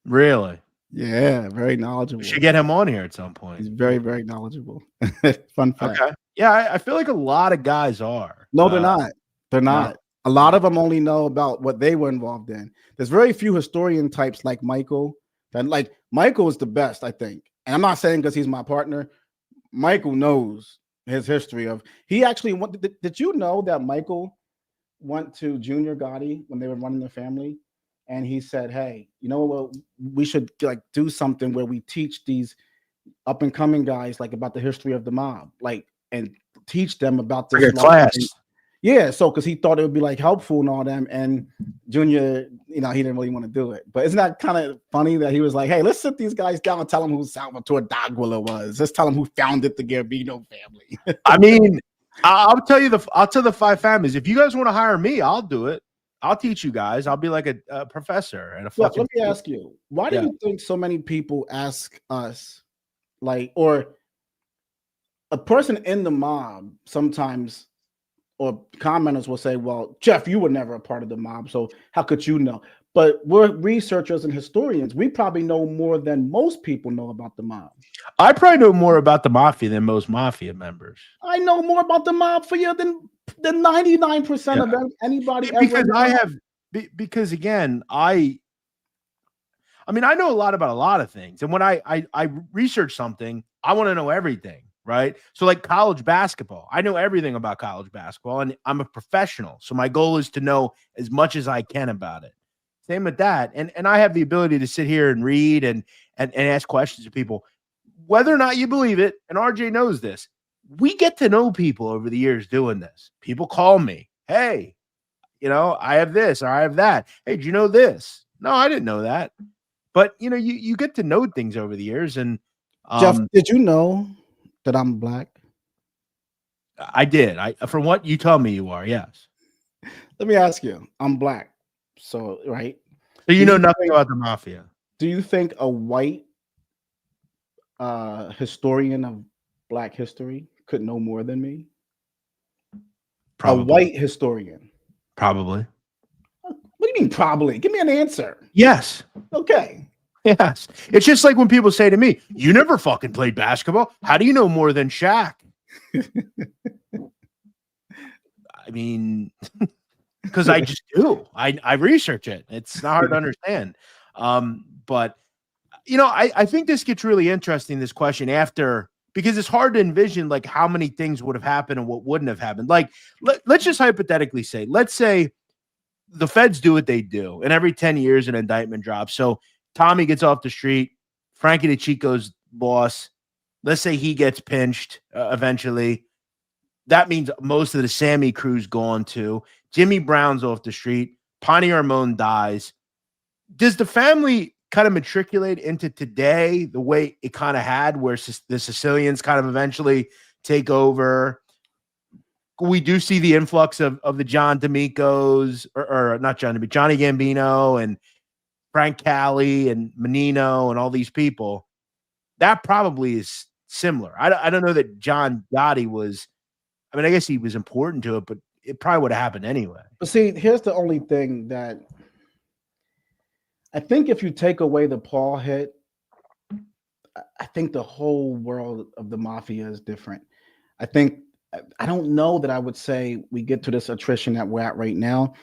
S1: Really?
S2: Yeah, very knowledgeable.
S1: We should get him on here at some point.
S2: He's very, very knowledgeable. Fun fact.
S1: Okay. Yeah, I feel like a lot of guys are.
S2: No, they're not. They're not. No. A lot of them only know about what they were involved in. There's very few historian types like Michael. Michael is the best, I think. And I'm not saying because he's my partner. Michael knows his history of. He actually went. Did you know that Michael went to Junior Gotti when they were running the family? And he said, "Hey, you know what? We should do something where we teach these up and coming guys about the history of the mob, and teach them about this
S1: class."
S2: Yeah, so because he thought it would be helpful and all them. And Junior, he didn't really want to do it. But isn't that kind of funny that he was like, "Hey, let's sit these guys down and tell them who Salvatore D'Aguila was. Let's tell them who founded the Gambino family."
S1: I mean, I'll tell the five families. If you guys want to hire me, I'll do it. I'll teach you guys. I'll be like a professor and a fucking.
S2: Let me ask you, why do you think so many people ask us, or a person in the mob sometimes, or commenters will say, "Well, Jeff, you were never a part of the mob, so how could you know?" But we're researchers and historians. We probably know more than most people know about the mob.
S1: I probably know more about the mafia than most mafia members.
S2: I know more about the mob for you than 99% of anybody ever.
S1: Because again, I know a lot about a lot of things. And when I research something, I want to know everything, right? So college basketball, I know everything about college basketball, and I'm a professional. So my goal is to know as much as I can about it. Same with that. And I have the ability to sit here and read and ask questions to people, whether or not you believe it. And RJ knows this. We get to know people over the years doing this. People call me, "Hey, I have this or I have that. Hey, do you know this?" No, I didn't know that. But you get to know things over the years. And
S2: Jeff, did you know that I'm black?
S1: I did. From what you tell me, you are. Yes.
S2: Let me ask you. I'm black. So right.
S1: So you know nothing about the mafia.
S2: Do you think a white historian of black history could know more than me?
S1: Probably.
S2: A white historian.
S1: Probably.
S2: What do you mean probably? Give me an answer.
S1: Yes.
S2: Okay.
S1: Yes. It's just like when people say to me, you never fucking played basketball. How do you know more than Shaq? I mean, because I just do. I research it. It's not hard to understand. But, you know, I think this gets really interesting, this question, after, because it's hard to envision like how many things would have happened and what wouldn't have happened. Like, let's just hypothetically say, let's say the feds do what they do, and every 10 years an indictment drops. So Tommy gets off the street, Frankie the Chico's boss. Let's say he gets pinched eventually. That means most of the Sammy crew's gone too. Jimmy Brown's off the street. Ponty Ramon dies. Does the family kind of matriculate into today the way it kind of had, where the Sicilians kind of eventually take over? We do see the influx of the John D'Amicos, or not John D'Amico, Johnny Gambino and Frank Cali and Menino and all these people. That probably is similar. I don't know that John Gotti was, I mean, I guess he was important to it, but it probably would have happened anyway.
S2: But see, here's the only thing that I think if you take away the Paul hit, I think the whole world of the mafia is different. I don't know that I would say we get to this attrition that we're at right now.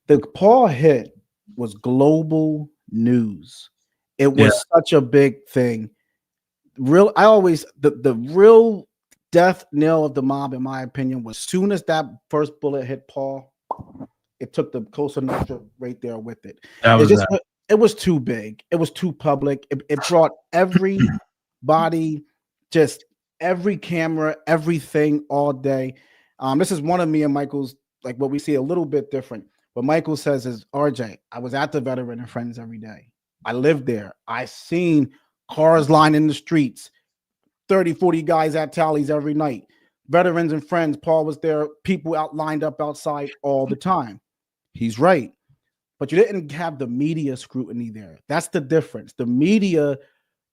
S2: The Paul hit was global news. It was such a big thing. The real death knell of the mob, in my opinion, was soon as that first bullet hit Paul, it took the Cosa Nostra right there with it. It was too big. It was too public. It brought everybody, just every camera, everything all day. This is one of me and Michael's, like what we see a little bit different. What Michael says is, RJ, I was at the Veteran and Friends every day. I lived there. I seen cars lining the streets, 30, 40 guys at tallies every night. Veterans and Friends, Paul was there, people lined up outside all the time. He's right. But you didn't have the media scrutiny there. That's the difference. The media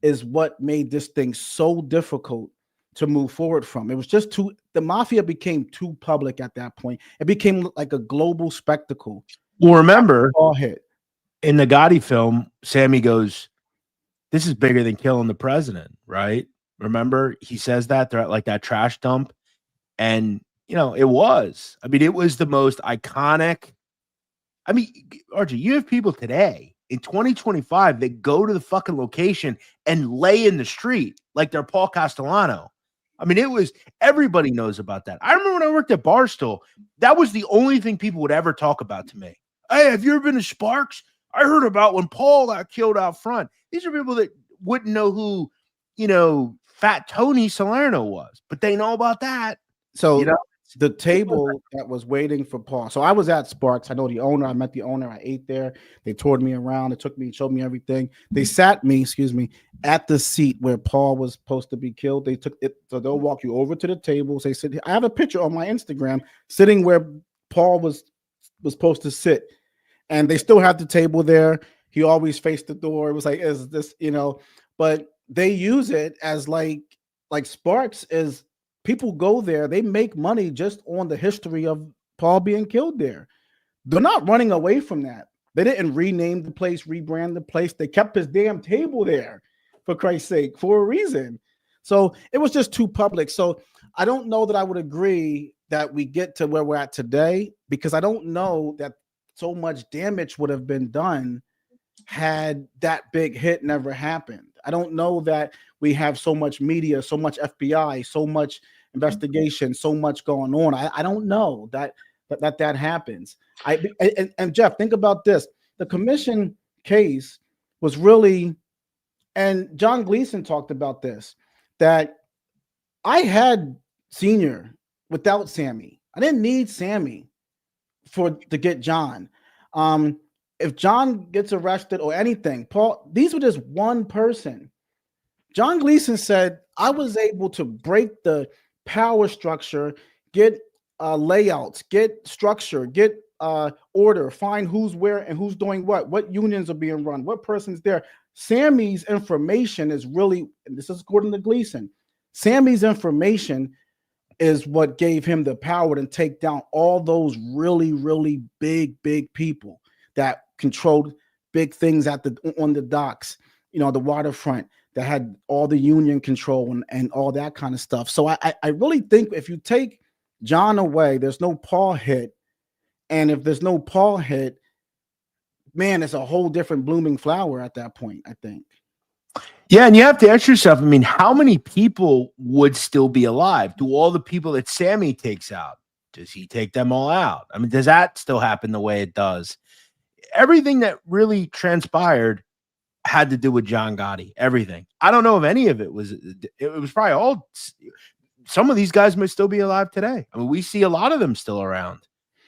S2: is what made this thing so difficult to move forward from. It was just the mafia became too public at that point. It became like a global spectacle.
S1: Well, remember,
S2: all hit.
S1: In the Gotti film, Sammy goes, this is bigger than killing the president, right? Remember, he says that they're at like that trash dump. And, you know, it was. I mean, it was the most iconic. I mean, RJ, you have people today in 2025 that go to the fucking location and lay in the street like they're Paul Castellano. I mean, it was, everybody knows about that. I remember when I worked at Barstool, that was the only thing people would ever talk about to me. Hey, have you ever been to Sparks? I heard about when Paul got killed out front. These are people that wouldn't know who, you know, Fat Tony Salerno was, but they know about that.
S2: So,
S1: you know,
S2: the table that was waiting for Paul. So I was at Sparks. I know the owner. I met the owner. I ate there. They toured me around. They took me, showed me everything. They sat me, at the seat where Paul was supposed to be killed. They took it. So they'll walk you over to the table. They said, I have a picture on my Instagram sitting where Paul was supposed to sit. And they still have the table there. He always faced the door. It was like, is this, you know, but they use it as like Sparks is, people go there, they make money just on the history of Paul being killed there. They're not running away from that. They didn't rename the place, rebrand the place. They kept his damn table there, for Christ's sake, for a reason. So it was just too public. So I don't know that I would agree that we get to where we're at today, because I don't know that so much damage would have been done had that big hit never happened. I don't know that we have so much media, so much FBI, so much investigation, so much going on. I don't know that happens. And Jeff, think about this. The commission case was really, and John Gleeson talked about this, that I had Senior without Sammy. I didn't need Sammy to get John. If John gets arrested or anything, Paul, these were just one person. John Gleeson said, I was able to break the power structure, get layouts, get structure, get order, find who's where and who's doing what unions are being run, what person's there. Sammy's information is really, and this is according to Gleeson, Sammy's information is what gave him the power to take down all those really, really big people that controlled big things on the docks, the waterfront, that had all the union control and all that kind of stuff. So I really think if you take John away, there's no Paul hit. And if there's no Paul hit, man, it's a whole different blooming flower at that point, I think.
S1: Yeah, and you have to ask yourself, I mean, how many people would still be alive? Do all the people that Sammy takes out, does he take them all out? I mean, does that still happen the way it does? Everything that really transpired had to do with John Gotti. Everything. I don't know if any of it was probably all. Some of these guys might still be alive today. I mean, we see a lot of them still around.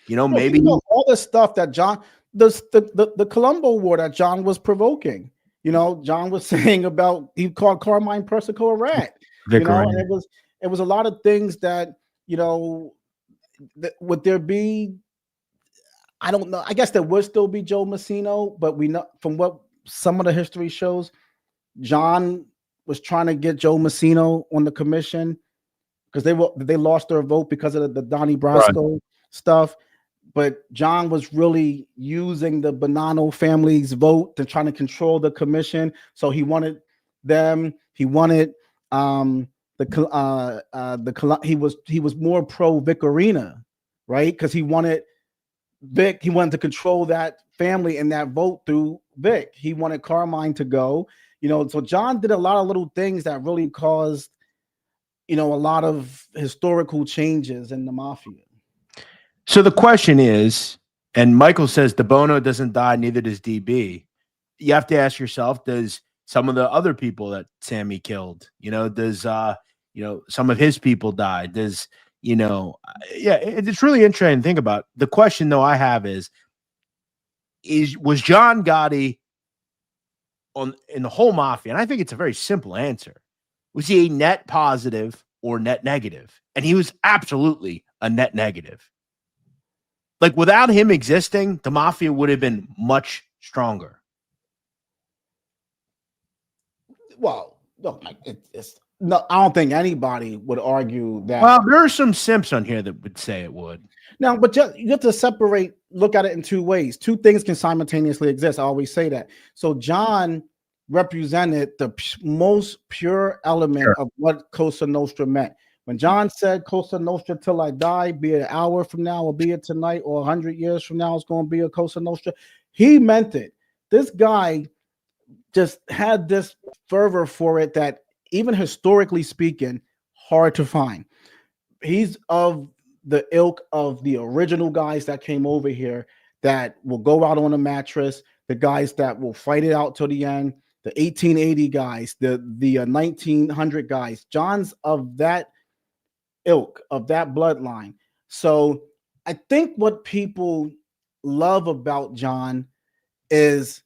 S1: Maybe
S2: all the stuff that John, the Colombo War that John was provoking. John was saying about, he called Carmine Persico a rat. And it was a lot of things that would there be. I don't know. I guess there would still be Joe Massino, but we know from what some of the history shows, John was trying to get Joe Massino on the commission because they lost their vote because of the Donnie Brasco stuff. But John was really using the Bonanno family's vote to try to control the commission. So he wanted them. He wanted he was more pro Vicarina, right? Because he wanted Vic. He wanted to control that family and that vote through Vic. He wanted Carmine to go. So John did a lot of little things that really caused, a lot of historical changes in the mafia.
S1: So the question is, and Michael says DeBono doesn't die, neither does DB. You have to ask yourself, does some of the other people that Sammy killed, does some of his people die? Does, it's really interesting to think about. The question though I have was John Gotti in the whole mafia? And I think it's a very simple answer. Was he a net positive or net negative? And he was absolutely a net negative. Like, without him existing, the mafia would have been much stronger.
S2: Well, no, no, I don't think anybody would argue that.
S1: Well, there are some simps on here that would say it would.
S2: Now, but you have to look at it in two ways. Two things can simultaneously exist. I always say that. So John represented the most pure element of what Cosa Nostra meant. When John said Cosa Nostra till I die, be it an hour from now or be it tonight or 100 years from now, it's going to be a Cosa Nostra, he meant it. This guy just had this fervor for it that, even historically speaking, hard to find. He's of the ilk of the original guys that came over here that will go out on a mattress, the guys that will fight it out till the end, the 1880 guys, the 1900 guys. John's of that ilk, of that bloodline. So I think what people love about John is,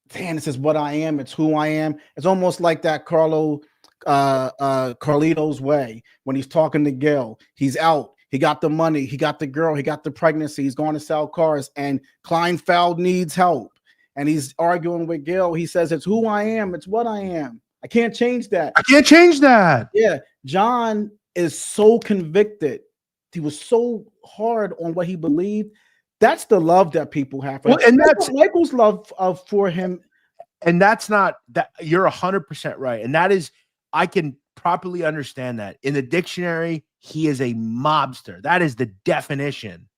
S2: damn, this is what I am. It's who I am. It's almost like that Carlito's Way when he's talking to Gil. He's out. He got the money. He got the girl. He got the pregnancy. He's going to sell cars. And Kleinfeld needs help. And he's arguing with Gil. He says, it's who I am. It's what I am. I can't change that.
S1: I can't change that.
S2: Yeah. John is so convicted. He was so hard on what he believed. That's the love that people have for him.
S1: And that's
S2: Michael's love for him.
S1: And that's not that. You're 100% right. And that is, I can properly understand that. In the dictionary, he is a mobster. That is the definition.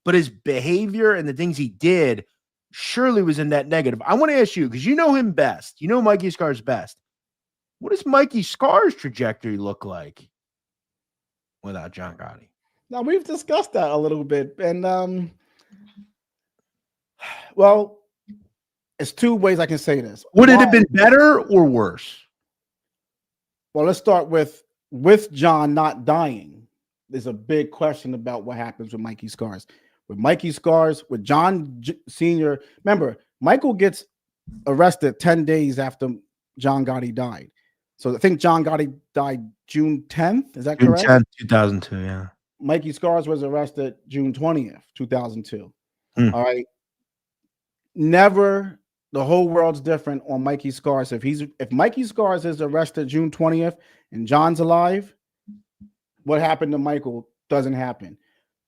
S1: But his behavior and the things he did surely was a net negative. I want to ask you, because you know him best. You know Mikey Scars best. What does Mikey Scars' trajectory look like without John Gotti?
S2: Now, we've discussed that a little bit. And, well, it's two ways I can say this.
S1: Would it have been better or worse?
S2: Well, let's start with John not dying. There's a big question about what happens with Mikey Scars. With Mikey Scars, with John Sr. Remember, Michael gets arrested 10 days after John Gotti died. So I think John Gotti died June 10th. Is that correct?
S1: June 10th, 2002, yeah.
S2: Mikey Scars was arrested June 20th, 2002. All right. Never, the whole world's different on Mikey Scars. If Mikey Scars is arrested June 20th and John's alive, what happened to Michael doesn't happen.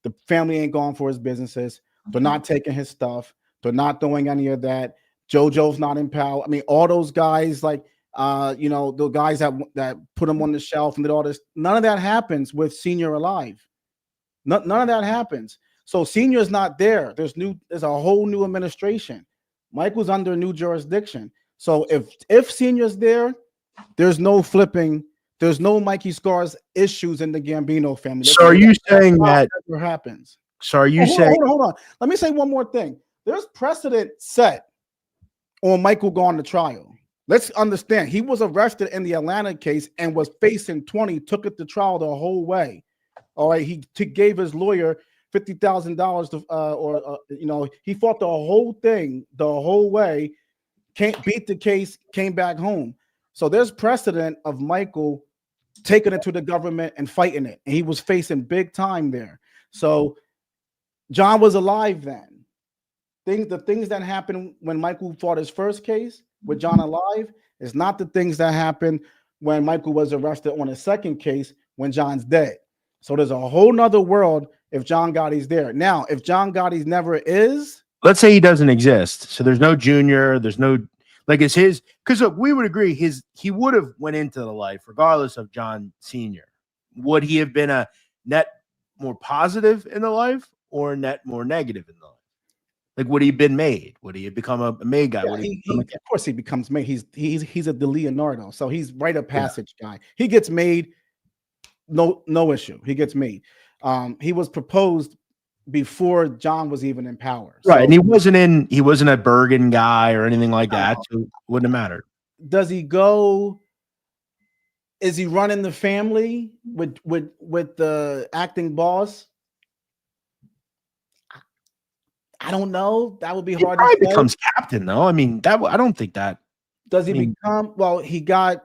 S2: The family ain't gone for his businesses. They're not taking his stuff. They're not doing any of that. JoJo's not in power. I mean, all those guys, like, the guys that put him on the shelf and did all this, none of that happens with Senior alive. None of that happens. So Senior's not there. There's a whole new administration. Michael's under a new jurisdiction. So if Senior's there, there's no flipping. There's no Mikey Scars issues in the Gambino family.
S1: So are you saying that
S2: never happens?
S1: So are you saying?
S2: Hold on. Let me say one more thing. There's precedent set on Michael going to trial. Let's understand. He was arrested in the Atlanta case and was facing 20. Took it to trial the whole way. All right. He gave his lawyer $50,000 to, he fought the whole thing the whole way. Can't beat the case. Came back home. So there's precedent of Michael taking it to the government and fighting it. And he was facing big time there. So John was alive then. The things that happened when Michael fought his first case with John alive is not the things that happened when Michael was arrested on his second case when John's dead. So there's a whole nother world if John Gotti's there. Now, if John Gotti's never is.
S1: Let's say he doesn't exist. So there's no Junior. There's no, like, it's his, because look, we would agree he would have went into the life regardless of John Sr. Would he have been a net more positive in the life or net more negative in the life? Like, would he have been made? Would he have become a made guy?
S2: Yeah, of course he becomes made. He's a DiLeonardo, so he's rite of passage guy. He gets made, no issue. He gets made. He was proposed before John was even in power,
S1: right? And he wasn't a Bergen guy or anything like that, so it wouldn't have mattered.
S2: Does he go? Is he running the family with the acting boss? I don't know. That would be hard to say.
S1: Becomes captain, though. I mean, I don't think that.
S2: Does he become? Well, he got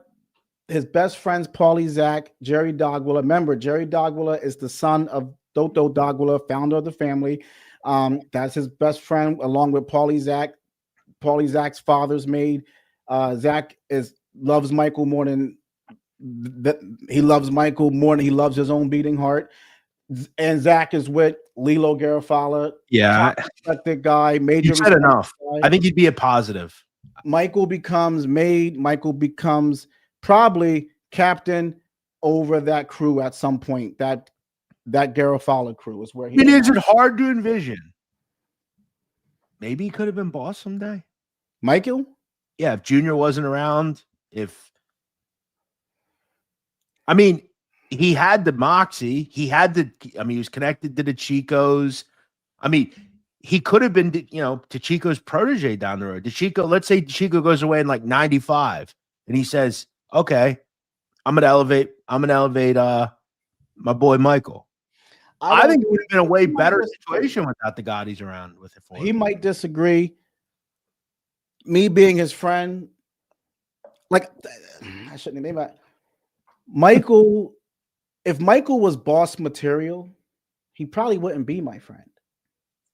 S2: his best friends, Paulie Zach, Jerry Dogwiller. Remember, Jerry Dogwiller is the son of Doto Dogwiller, founder of the family. That's his best friend, along with Paulie Zach. Paulie Zach's father's maid. Zach loves Michael more than he loves Michael more than he loves his own beating heart. And Zach is with Lilo Garofalo.
S1: Yeah,
S2: respected guy. Major.
S1: You said enough. Guy. I think he'd be a positive.
S2: Michael becomes made. Michael becomes probably captain over that crew at some point. That Garofalo crew is where he.
S1: Is it hard to envision? Maybe he could have been boss someday.
S2: Michael?
S1: Yeah, if Junior wasn't around, he had the moxie. He was connected to the Chicos. I mean, he could have been, to Chico's protege down the road. Let's say Chico goes away in like 95 and he says, okay, I'm going to elevate my boy Michael. I think it would have been a way better situation without the Gottis around with it.
S2: He might disagree. Me being his friend, like, I shouldn't name that. Michael, if Michael was boss material, he probably wouldn't be my friend.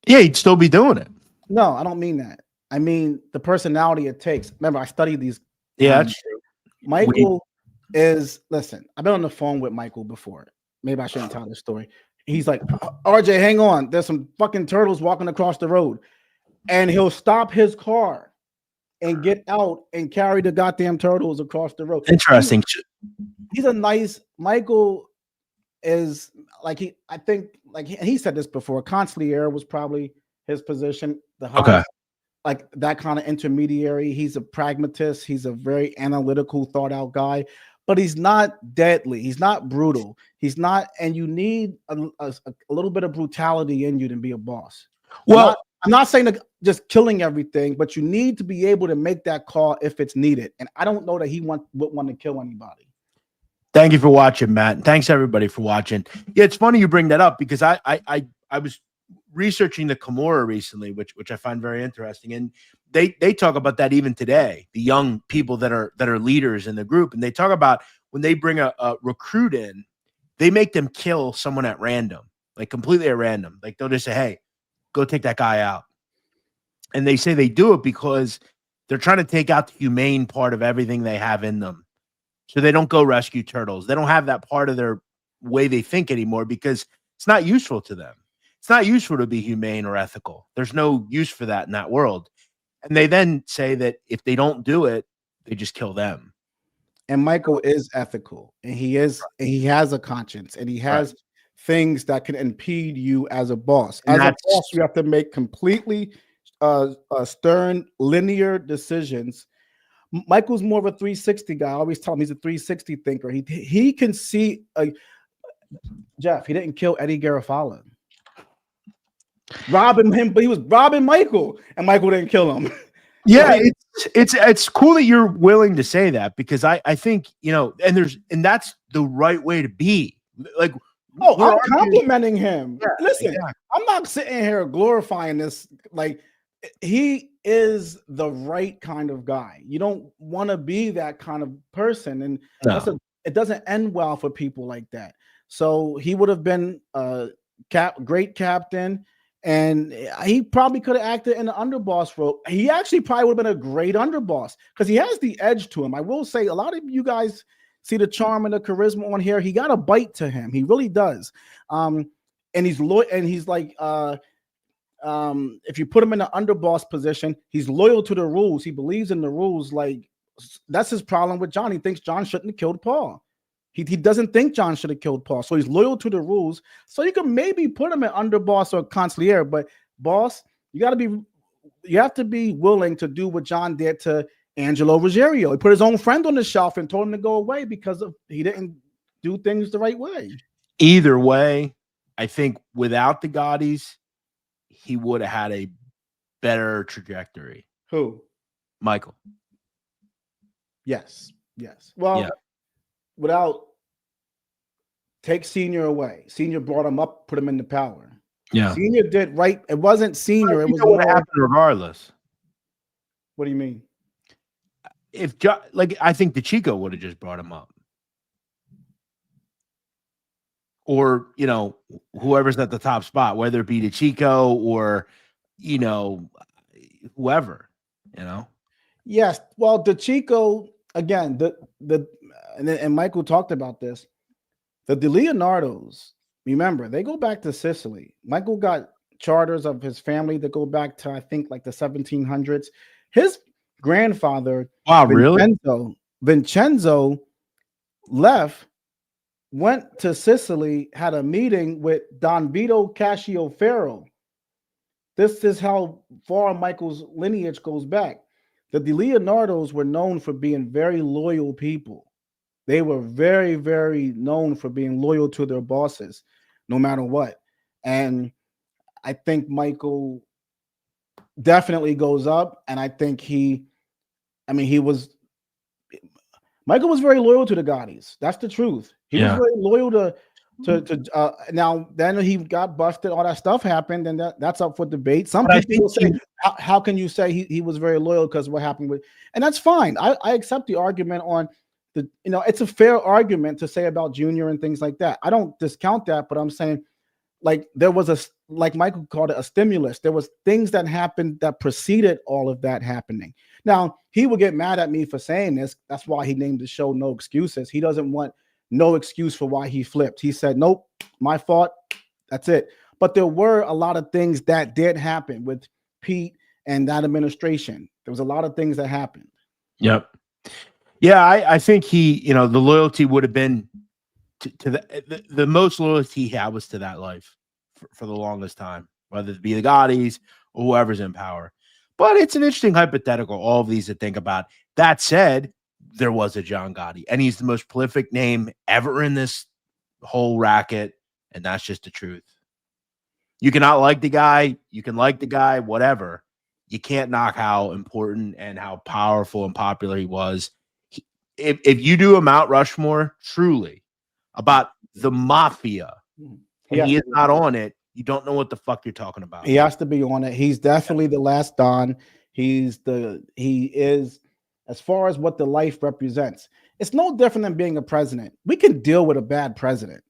S1: Yeah, he'd still be doing it.
S2: No, I don't mean that. I mean the personality it takes. Remember, I studied these.
S1: Yeah, that's true.
S2: Michael listen, I've been on the phone with Michael before. Maybe I shouldn't tell this story. He's like, RJ, hang on. There's some fucking turtles walking across the road. And he'll stop his car and get out and carry the goddamn turtles across the road.
S1: Interesting.
S2: He's a nice, Michael is like, he said this before, conciliere was probably his position. Like that kind of intermediary. He's a pragmatist. He's a very analytical, thought out guy, but he's not deadly. He's not brutal. He's not, and you need a little bit of brutality in you to be a boss.
S1: Well,
S2: I'm not saying that just killing everything, but you need to be able to make that call if it's needed. And I don't know that he would want to kill anybody.
S1: Thank you for watching, Matt. And thanks everybody for watching. Yeah, it's funny you bring that up because I was researching the Camorra recently, which I find very interesting. And they talk about that even today, the young people that are leaders in the group. And they talk about when they bring a recruit in, they make them kill someone at random, like completely at random. Like they'll just say, hey, go take that guy out. And they say they do it because they're trying to take out the humane part of everything they have in them. So they don't go rescue turtles. They don't have that part of their way they think anymore because it's not useful to them. It's not useful to be humane or ethical. There's no use for that in that world. And they then say that if they don't do it, they just kill them.
S2: And Michael is ethical, and he has a conscience, and he has things that can impede you as a boss. As a boss, you have to make completely stern, linear decisions. Michael's more of a 360 guy. I always tell him he's a 360 thinker. He can see Jeff. He didn't kill Eddie Garofalo, robbing him, but he was robbing Michael, and Michael didn't kill him.
S1: Yeah, it's cool that you're willing to say that because I think and that's the right way to be. Like,
S2: I'm complimenting him. Yeah, listen, exactly. I'm not sitting here glorifying this. Like, he is the right kind of guy. You don't want to be that kind of person, and it doesn't end well for people like that. So he would have been a great captain. And he probably could have acted in the underboss role. He actually probably would have been a great underboss because he has the edge to him. I will say a lot of you guys see the charm and the charisma on here. He got a bite to him. He really does. And he's loyal. And he's like, if you put him in an underboss position, he's loyal to the rules. He believes in the rules. Like, that's his problem with John. He thinks John shouldn't have killed Paul. He doesn't think John should have killed Paul. So he's loyal to the rules. So you can maybe put him in underboss or consigliere, but boss, you have to be willing to do what John did to Angelo Ruggiero. He put his own friend on the shelf and told him to go away because he didn't do things the right way.
S1: Either way, I think without the Gottis, he would have had a better trajectory.
S2: Who?
S1: Michael.
S2: Yes. Well, yeah. Without take Senior away. Senior brought him up, put him into power.
S1: Yeah.
S2: Senior did right. It wasn't Senior. It was
S1: what happened regardless.
S2: What do you mean?
S1: I think the Chico would have just brought him up. Or, whoever's at the top spot, whether it be the Chico or, whoever,
S2: Yes. Well, the Chico, again, and Michael talked about this. The DiLeonardos, remember, they go back to Sicily. Michael got charters of his family that go back to, I think, like the 1700s. His grandfather, Vincenzo left, went to Sicily, had a meeting with Don Vito Cascioferro. This is how far Michael's lineage goes back. The DiLeonardos were known for being very loyal people. They were very, very known for being loyal to their bosses, no matter what. And I think Michael definitely goes up. And I think Michael was very loyal to the Gottis. That's the truth. He was very loyal to now then he got busted, all that stuff happened, and that's up for debate. Some people will say, how can you say he was very loyal because what happened with, and that's fine. I accept the argument on it's a fair argument to say about Junior and things like that. I don't discount that, but I'm saying, like, there was like Michael called it a stimulus. There was things that happened that preceded all of that happening. Now, he would get mad at me for saying this. That's why he named the show No Excuses. He doesn't want no excuse for why he flipped. He said, nope, my fault. That's it. But there were a lot of things that did happen with Pete and that administration. There was a lot of things that happened.
S1: Yep. Yeah, I think the loyalty would have been to the most loyalty he had was to that life for the longest time, whether it be the Gottis or whoever's in power. But it's an interesting hypothetical, all of these to think about. That said, there was a John Gotti, and he's the most prolific name ever in this whole racket, and that's just the truth. You cannot like the guy, you can like the guy, whatever. You can't knock how important and how powerful and popular he was. If you do a Mount Rushmore, truly, about the mafia, and he is not on it, you don't know what the fuck you're talking about.
S2: He has to be on it. He's definitely the last Don. He is, as far as what the life represents, it's no different than being a president. We can deal with a bad president,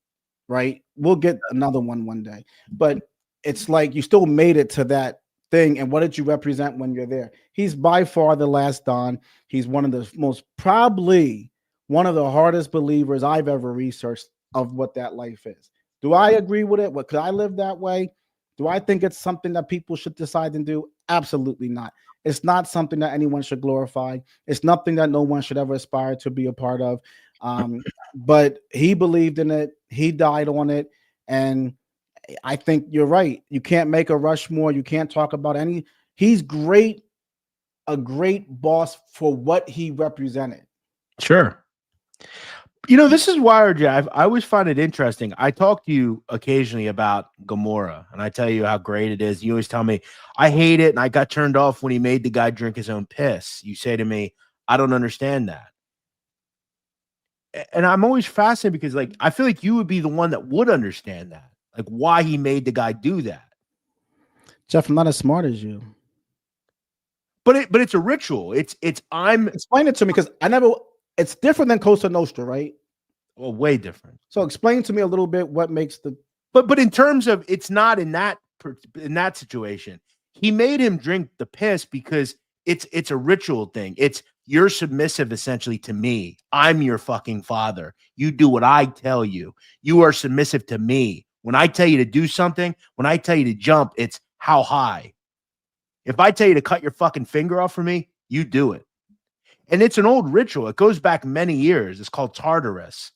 S2: right? We'll get another one day. But it's like you still made it to that thing, and what did you represent when you're there? He's by far the last Don. He's probably one of the hardest believers I've ever researched of what that life is. Do I agree with it? What could I live that way? Do I think it's something that people should decide and do? Absolutely not. It's not something that anyone should glorify. It's nothing that no one should ever aspire to be a part of. But he believed in it. He died on it. And I think you're right. You can't make a Rushmore. You can't talk about any. He's great, a great boss for what he represented.
S1: Sure. You know, this is wired, Jeff. I always find it interesting. I talk to you occasionally about Gomorrah, and I tell you how great it is. You always tell me, I hate it, and I got turned off when he made the guy drink his own piss. You say to me, I don't understand that. And I'm always fascinated because, like, I feel like you would be the one that would understand that, like, why he made the guy do that.
S2: Jeff, I'm not as smart as you.
S1: But it's a ritual. Explain
S2: it to me, because it's different than Cosa Nostra, right?
S1: Well, way different.
S2: So explain to me a little bit what makes the.
S1: But in terms of, it's not in that situation. He made him drink the piss because it's a ritual thing. It's, you're submissive essentially to me. I'm your fucking father. You do what I tell you. You are submissive to me. When I tell you to do something, when I tell you to jump, it's how high. If I tell you to cut your fucking finger off for me, you do it. And it's an old ritual. It goes back many years. It's called Tartarus.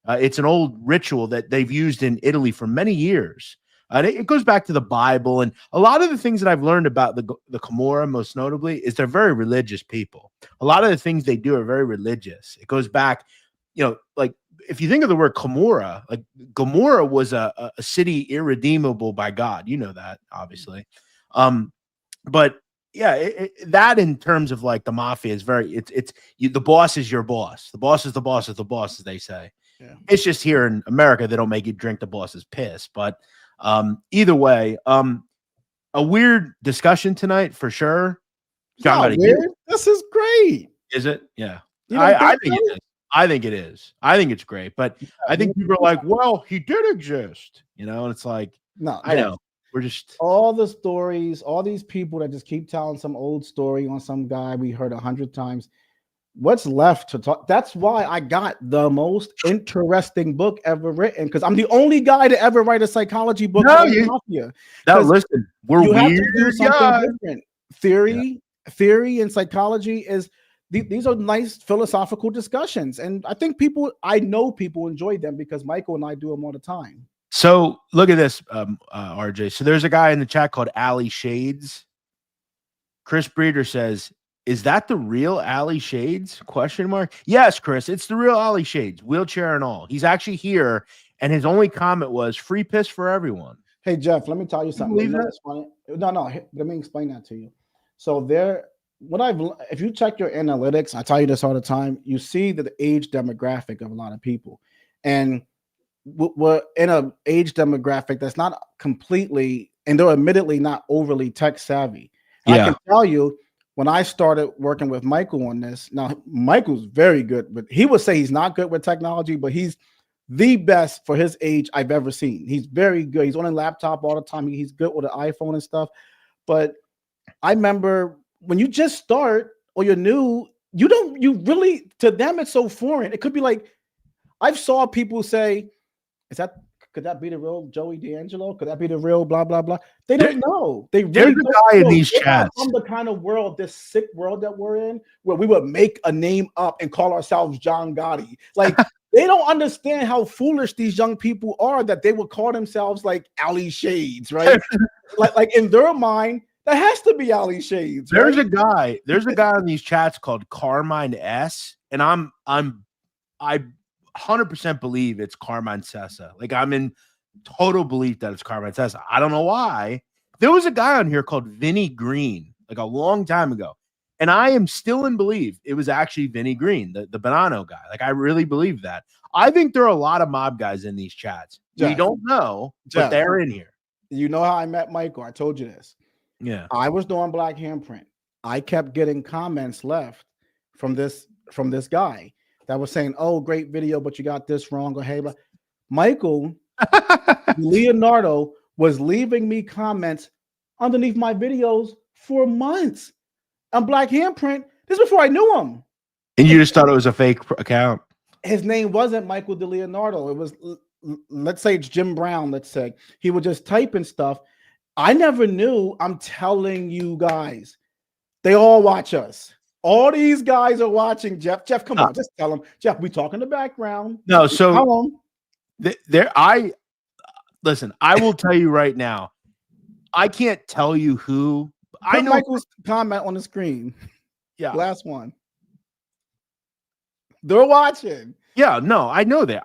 S1: It's an old ritual that they've used in Italy for many years. It goes back to the Bible. And a lot of the things that I've learned about the Camorra, most notably, is they're very religious people. A lot of the things they do are very religious. It goes back, you know, like, if you think of the word Camorra, like, Gomorrah was a city irredeemable by God. You know that, obviously. But yeah, that in terms of like the mafia is very, the boss is your boss. The boss is the boss is the boss, as they say. Yeah. It's just here in America, they don't make you drink the boss's piss. But either way, a weird discussion tonight for sure.
S2: Weird. This is great.
S1: Is it? Yeah. I think it is. I think it is. I think it's great. But I think people are like, well, he did exist, you know, and it's like, no, I know. We're just
S2: all the stories, all these people that just keep telling some old story on some guy we heard 100 times. What's left to talk? That's why I got the most interesting book ever written, because I'm the only guy to ever write a psychology book.
S1: No, listen, we're
S2: you
S1: weird.
S2: Have to do something different. Theory and psychology is these are nice philosophical discussions, and I know people enjoy them because Michael and I do them all the time.
S1: So look at this, RJ. So there's a guy in the chat called Ali Shades. Chris Breeder says, "Is that the real Ali Shades?" ? Yes, Chris, it's the real Ali Shades, wheelchair and all. He's actually here, and his only comment was free piss for everyone.
S2: Hey Jeff, let me tell you something. No, let me explain that to you. So if you check your analytics, I tell you this all the time, you see the age demographic of a lot of people, and we're in an age demographic that's not completely, and they're admittedly not overly tech savvy. And I can tell you, when I started working with Michael on this, now Michael's very good, but he would say he's not good with technology, but he's the best for his age I've ever seen. He's very good. He's on a laptop all the time. He's good with an iPhone and stuff. But I remember when you just start or you're new, you really, to them, it's so foreign. It could be like, I've saw people say, could that be the real Joey D'Angelo? Could that be the real blah, blah, blah? They don't know. They really don't
S1: know. In these chats.
S2: From the kind of world, this sick world that we're in, where we would make a name up and call ourselves John Gotti. Like, they don't understand how foolish these young people are that they would call themselves like Ali Shades, right? like in their mind, that has to be Ali Shades.
S1: There's a guy in these chats called Carmine S, and I 100% believe it's Carmine Sessa. Like, I'm in total belief that it's Carmine Sessa. I don't know why. There was a guy on here called Vinny Green, like a long time ago. And I am still in belief it was actually Vinny Green, the Bonanno guy. Like, I really believe that. I think there are a lot of mob guys in these chats. We don't know, but they're in here.
S2: You know how I met Michael? I told you this.
S1: Yeah.
S2: I was doing Black Handprint. I kept getting comments left from this guy that was saying, "Oh, great video, but you got this wrong." Or, hey, Michael DiLeonardo was leaving me comments underneath my videos for months on Black Handprint. This is before I knew him.
S1: And you just thought it was a fake account.
S2: His name wasn't Michael DiLeonardo. It was let's say it's Jim Brown, let's say he would just type and stuff. I never knew. I'm telling you guys, they all watch us. All these guys are watching Jeff. Jeff, come on, just tell them. Jeff, we talk in the background.
S1: No, so listen, I will tell you right now. I can't tell you who. I know
S2: Michael's comment on the screen.
S1: Yeah.
S2: Last one. They're watching.
S1: Yeah, no, I know that.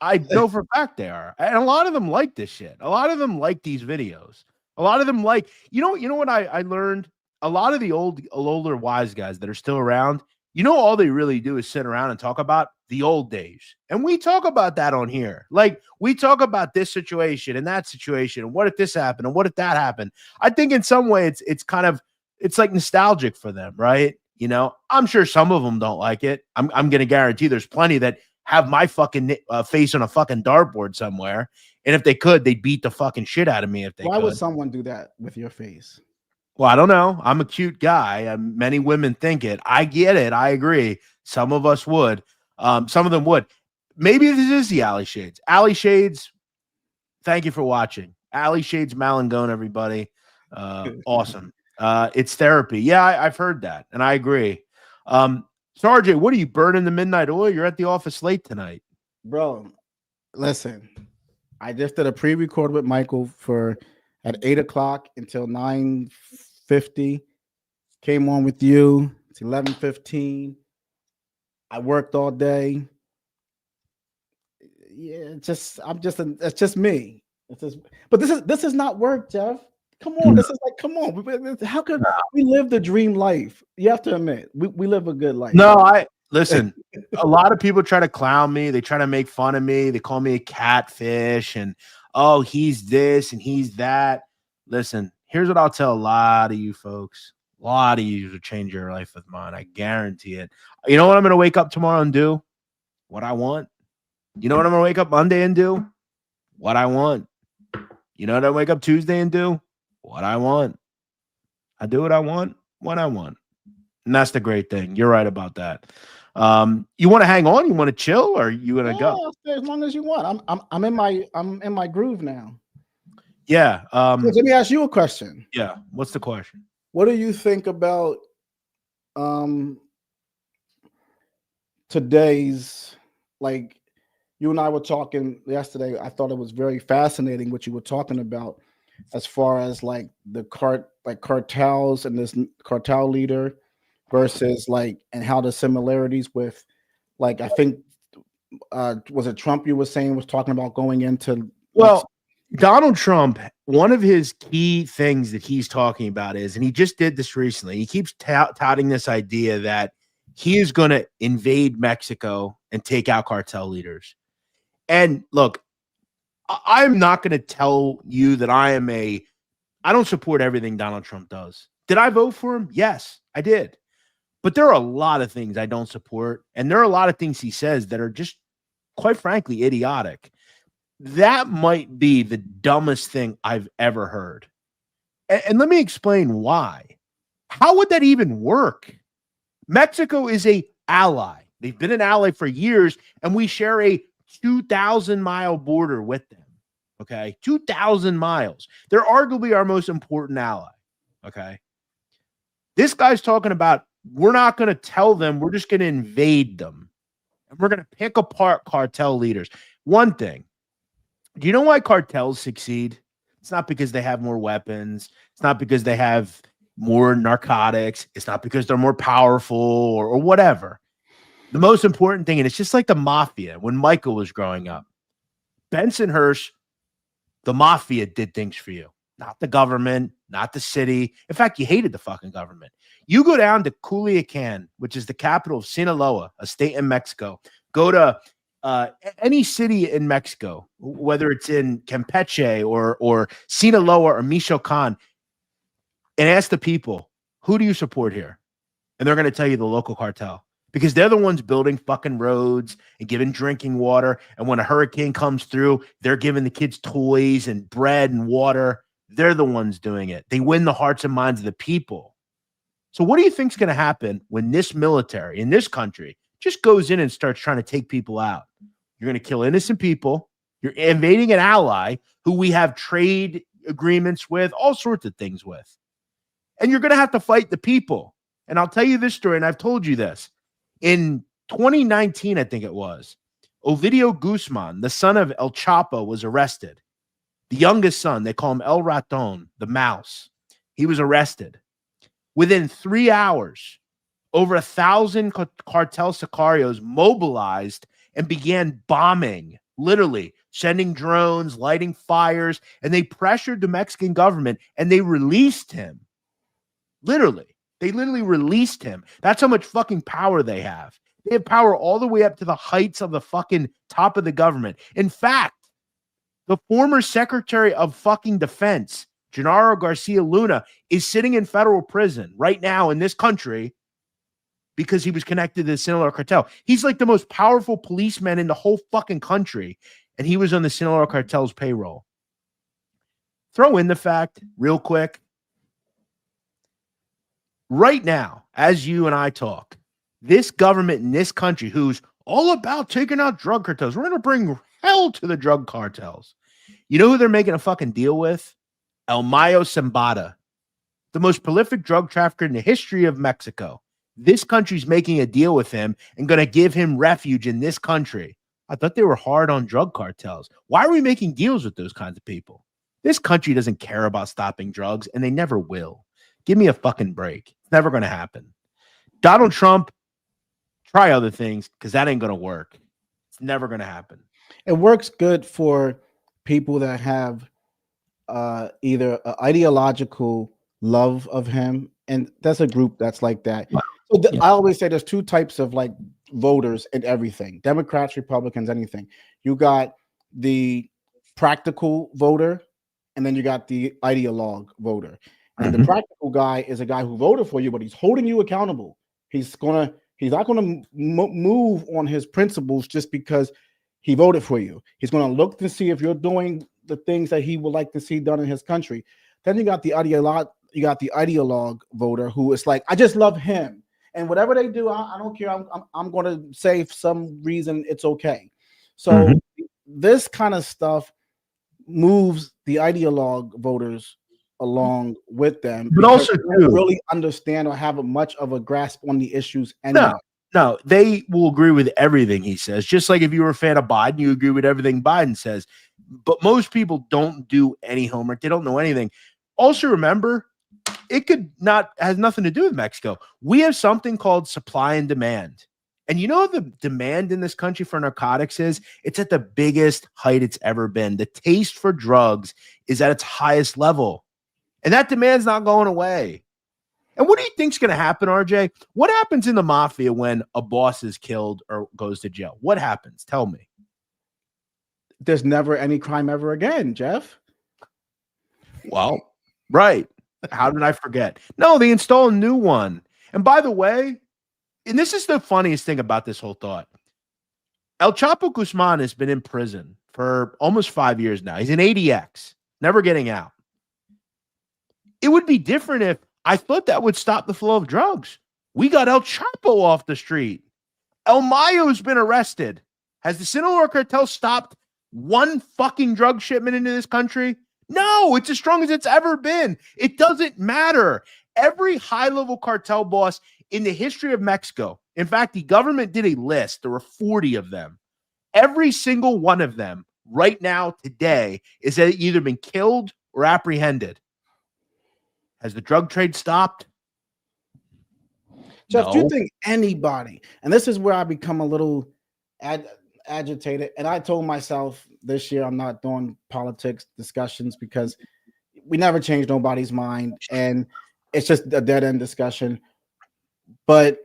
S1: I know for a fact they are. And a lot of them like this shit. A lot of them like these videos. A lot of them like, you know what I learned? A lot of the older wise guys that are still around, all they really do is sit around and talk about the old days. And we talk about that on here. Like, we talk about this situation and that situation, and what if this happened and what if that happened. I think in some way it's like nostalgic for them, right? I'm sure some of them don't like it. I'm going to guarantee there's plenty that have my fucking face on a fucking dartboard somewhere. And if they could, they'd beat the fucking shit out of me if they
S2: Why
S1: could.
S2: would someone do that with your face?
S1: Well, I don't know. I'm a cute guy. Many women think it. I get it. I agree. Some of us would. Some of them would. Maybe this is the Alley Shades. Alley Shades, thank you for watching. Alley Shades Malangone, everybody. Awesome. It's therapy. Yeah, I've heard that, and I agree. Sergeant, what are you burning the midnight oil? You're at the office late tonight.
S2: Bro, listen. I just did a pre-record with Michael at 8 o'clock until 9:50. Came on with you. It's 11:15. I worked all day. Yeah, it's just me. But this is not work, Jeff. Come on, this is like, come on. How could we live the dream life? You have to admit, we live a good life.
S1: No, listen, a lot of people try to clown me. They try to make fun of me. They call me a catfish and, oh, he's this and he's that. Listen, here's what I'll tell a lot of you folks. A lot of you to change your life with mine. I guarantee it. You know what I'm going to wake up tomorrow and do? What I want. You know what I'm going to wake up Monday and do? What I want. You know what I wake up Tuesday and do? What I want. I do what I want when I want. And that's the great thing. You're right about that. You want to hang on? You want to chill, or you want to go?
S2: I'll stay as long as you want. I'm in my groove now.
S1: Yeah.
S2: So let me ask you a question.
S1: Yeah. What's the question?
S2: What do you think about today's, like, you and I were talking yesterday. I thought it was very fascinating what you were talking about as far as like the cartels and this cartel leader versus and how the similarities with, like, I think was it Trump you were saying was talking about going into
S1: Donald Trump, one of his key things that he's talking about is, and he just did this recently, he keeps touting this idea that he is going to invade Mexico and take out cartel leaders. And look, I'm not going to tell you that I don't support everything Donald Trump does. Did I vote for him? Yes, I did. But there are a lot of things I don't support. And there are a lot of things he says that are just, quite frankly, idiotic. That might be the dumbest thing I've ever heard. And let me explain why. How would that even work? Mexico is an ally. They've been an ally for years, and we share a 2,000-mile border with them. Okay, 2,000 miles. They're arguably our most important ally. Okay. This guy's talking about, we're not going to tell them, we're just going to invade them. And we're going to pick apart cartel leaders. One thing, do you know why cartels succeed? It's not because they have more weapons. It's not because they have more narcotics. It's not because they're more powerful or whatever. The most important thing, and it's just like the mafia when Michael was growing up. Bensonhurst, the mafia did things for you. Not the government, not the city. In fact, you hated the fucking government. You go down to Culiacan, which is the capital of Sinaloa, a state in Mexico. Go to any city in Mexico, whether it's in Campeche or Sinaloa or Michoacan, and ask the people, who do you support here? And they're going to tell you the local cartel, because they're the ones building fucking roads and giving drinking water. And when a hurricane comes through, they're giving the kids toys and bread and water. They're the ones doing it. They win the hearts and minds of the people. So what do you think is going to happen when this military in this country just goes in and starts trying to take people out? You're going to kill innocent people. You're invading an ally who we have trade agreements with, all sorts of things with. And you're going to have to fight the people. And I'll tell you this story, and I've told you this. In 2019, I think it was, Ovidio Guzman, the son of El Chapo, was arrested. The youngest son, they call him El Raton, the mouse. He was arrested. Within 3 hours, over 1,000 cartel sicarios mobilized and began bombing, literally sending drones, lighting fires, and they pressured the Mexican government and they released him. Literally. They literally released him. That's how much fucking power they have. They have power all the way up to the heights of the fucking top of the government. In fact, the former Secretary of fucking Defense, Genaro Garcia Luna, is sitting in federal prison right now in this country because he was connected to the Sinaloa cartel. He's like the most powerful policeman in the whole fucking country, and he was on the Sinaloa cartel's payroll. Throw in the fact, real quick, right now, as you and I talk, this government in this country who's all about taking out drug cartels, we're going to bring hell to the drug cartels. You know who they're making a fucking deal with? El Mayo Zambada, the most prolific drug trafficker in the history of Mexico. This country's making a deal with him and going to give him refuge in this country. I thought they were hard on drug cartels. Why are we making deals with those kinds of people? This country doesn't care about stopping drugs, and they never will. Give me a fucking break. It's never going to happen. Donald Trump, try other things because that ain't going to work. It's never going to happen.
S2: It works good for people that have either an ideological love of him, and that's a group that's like that.
S1: Wow.
S2: So I always say there's two types of like voters in everything: Democrats, Republicans, anything. You got the practical voter, and then you got the ideologue voter. And the practical guy is a guy who voted for you, but he's holding you accountable. He's not gonna move on his principles just because he voted for you. He's gonna look to see if you're doing the things that he would like to see done in his country. Then you got the ideologue voter who is like, I just love him, and whatever they do, I don't care. I'm gonna say for some reason it's okay. So this kind of stuff moves the ideologue voters along with them,
S1: but also
S2: don't really understand or have much of a grasp on the issues anyway.
S1: No, they will agree with everything he says. Just like if you were a fan of Biden, you agree with everything Biden says. But most people don't do any homework. They don't know anything. Also, remember, it has nothing to do with Mexico. We have something called supply and demand. And you know what the demand in this country for narcotics is? It's at the biggest height it's ever been. The taste for drugs is at its highest level. And that demand's not going away. And what do you think's going to happen, RJ? What happens in the mafia when a boss is killed or goes to jail? What happens? Tell me.
S2: There's never any crime ever again, Jeff.
S1: Well, right. How did I forget? No, they install a new one. And by the way, and this is the funniest thing about this whole thought. El Chapo Guzman has been in prison for almost 5 years now. He's an ADX, never getting out. It would be different if I thought that would stop the flow of drugs. We got El Chapo off the street. El Mayo's been arrested. Has the Sinaloa cartel stopped one fucking drug shipment into this country? No, it's as strong as it's ever been. It doesn't matter. Every high-level cartel boss in the history of Mexico, in fact, the government did a list. There were 40 of them. Every single one of them right now today is either been killed or apprehended. Has the drug trade stopped?
S2: Jeff,
S1: No.
S2: do you think anybody, and this is where I become a little agitated, and I told myself this year I'm not doing politics discussions because we never change nobody's mind, and it's just a dead-end discussion. But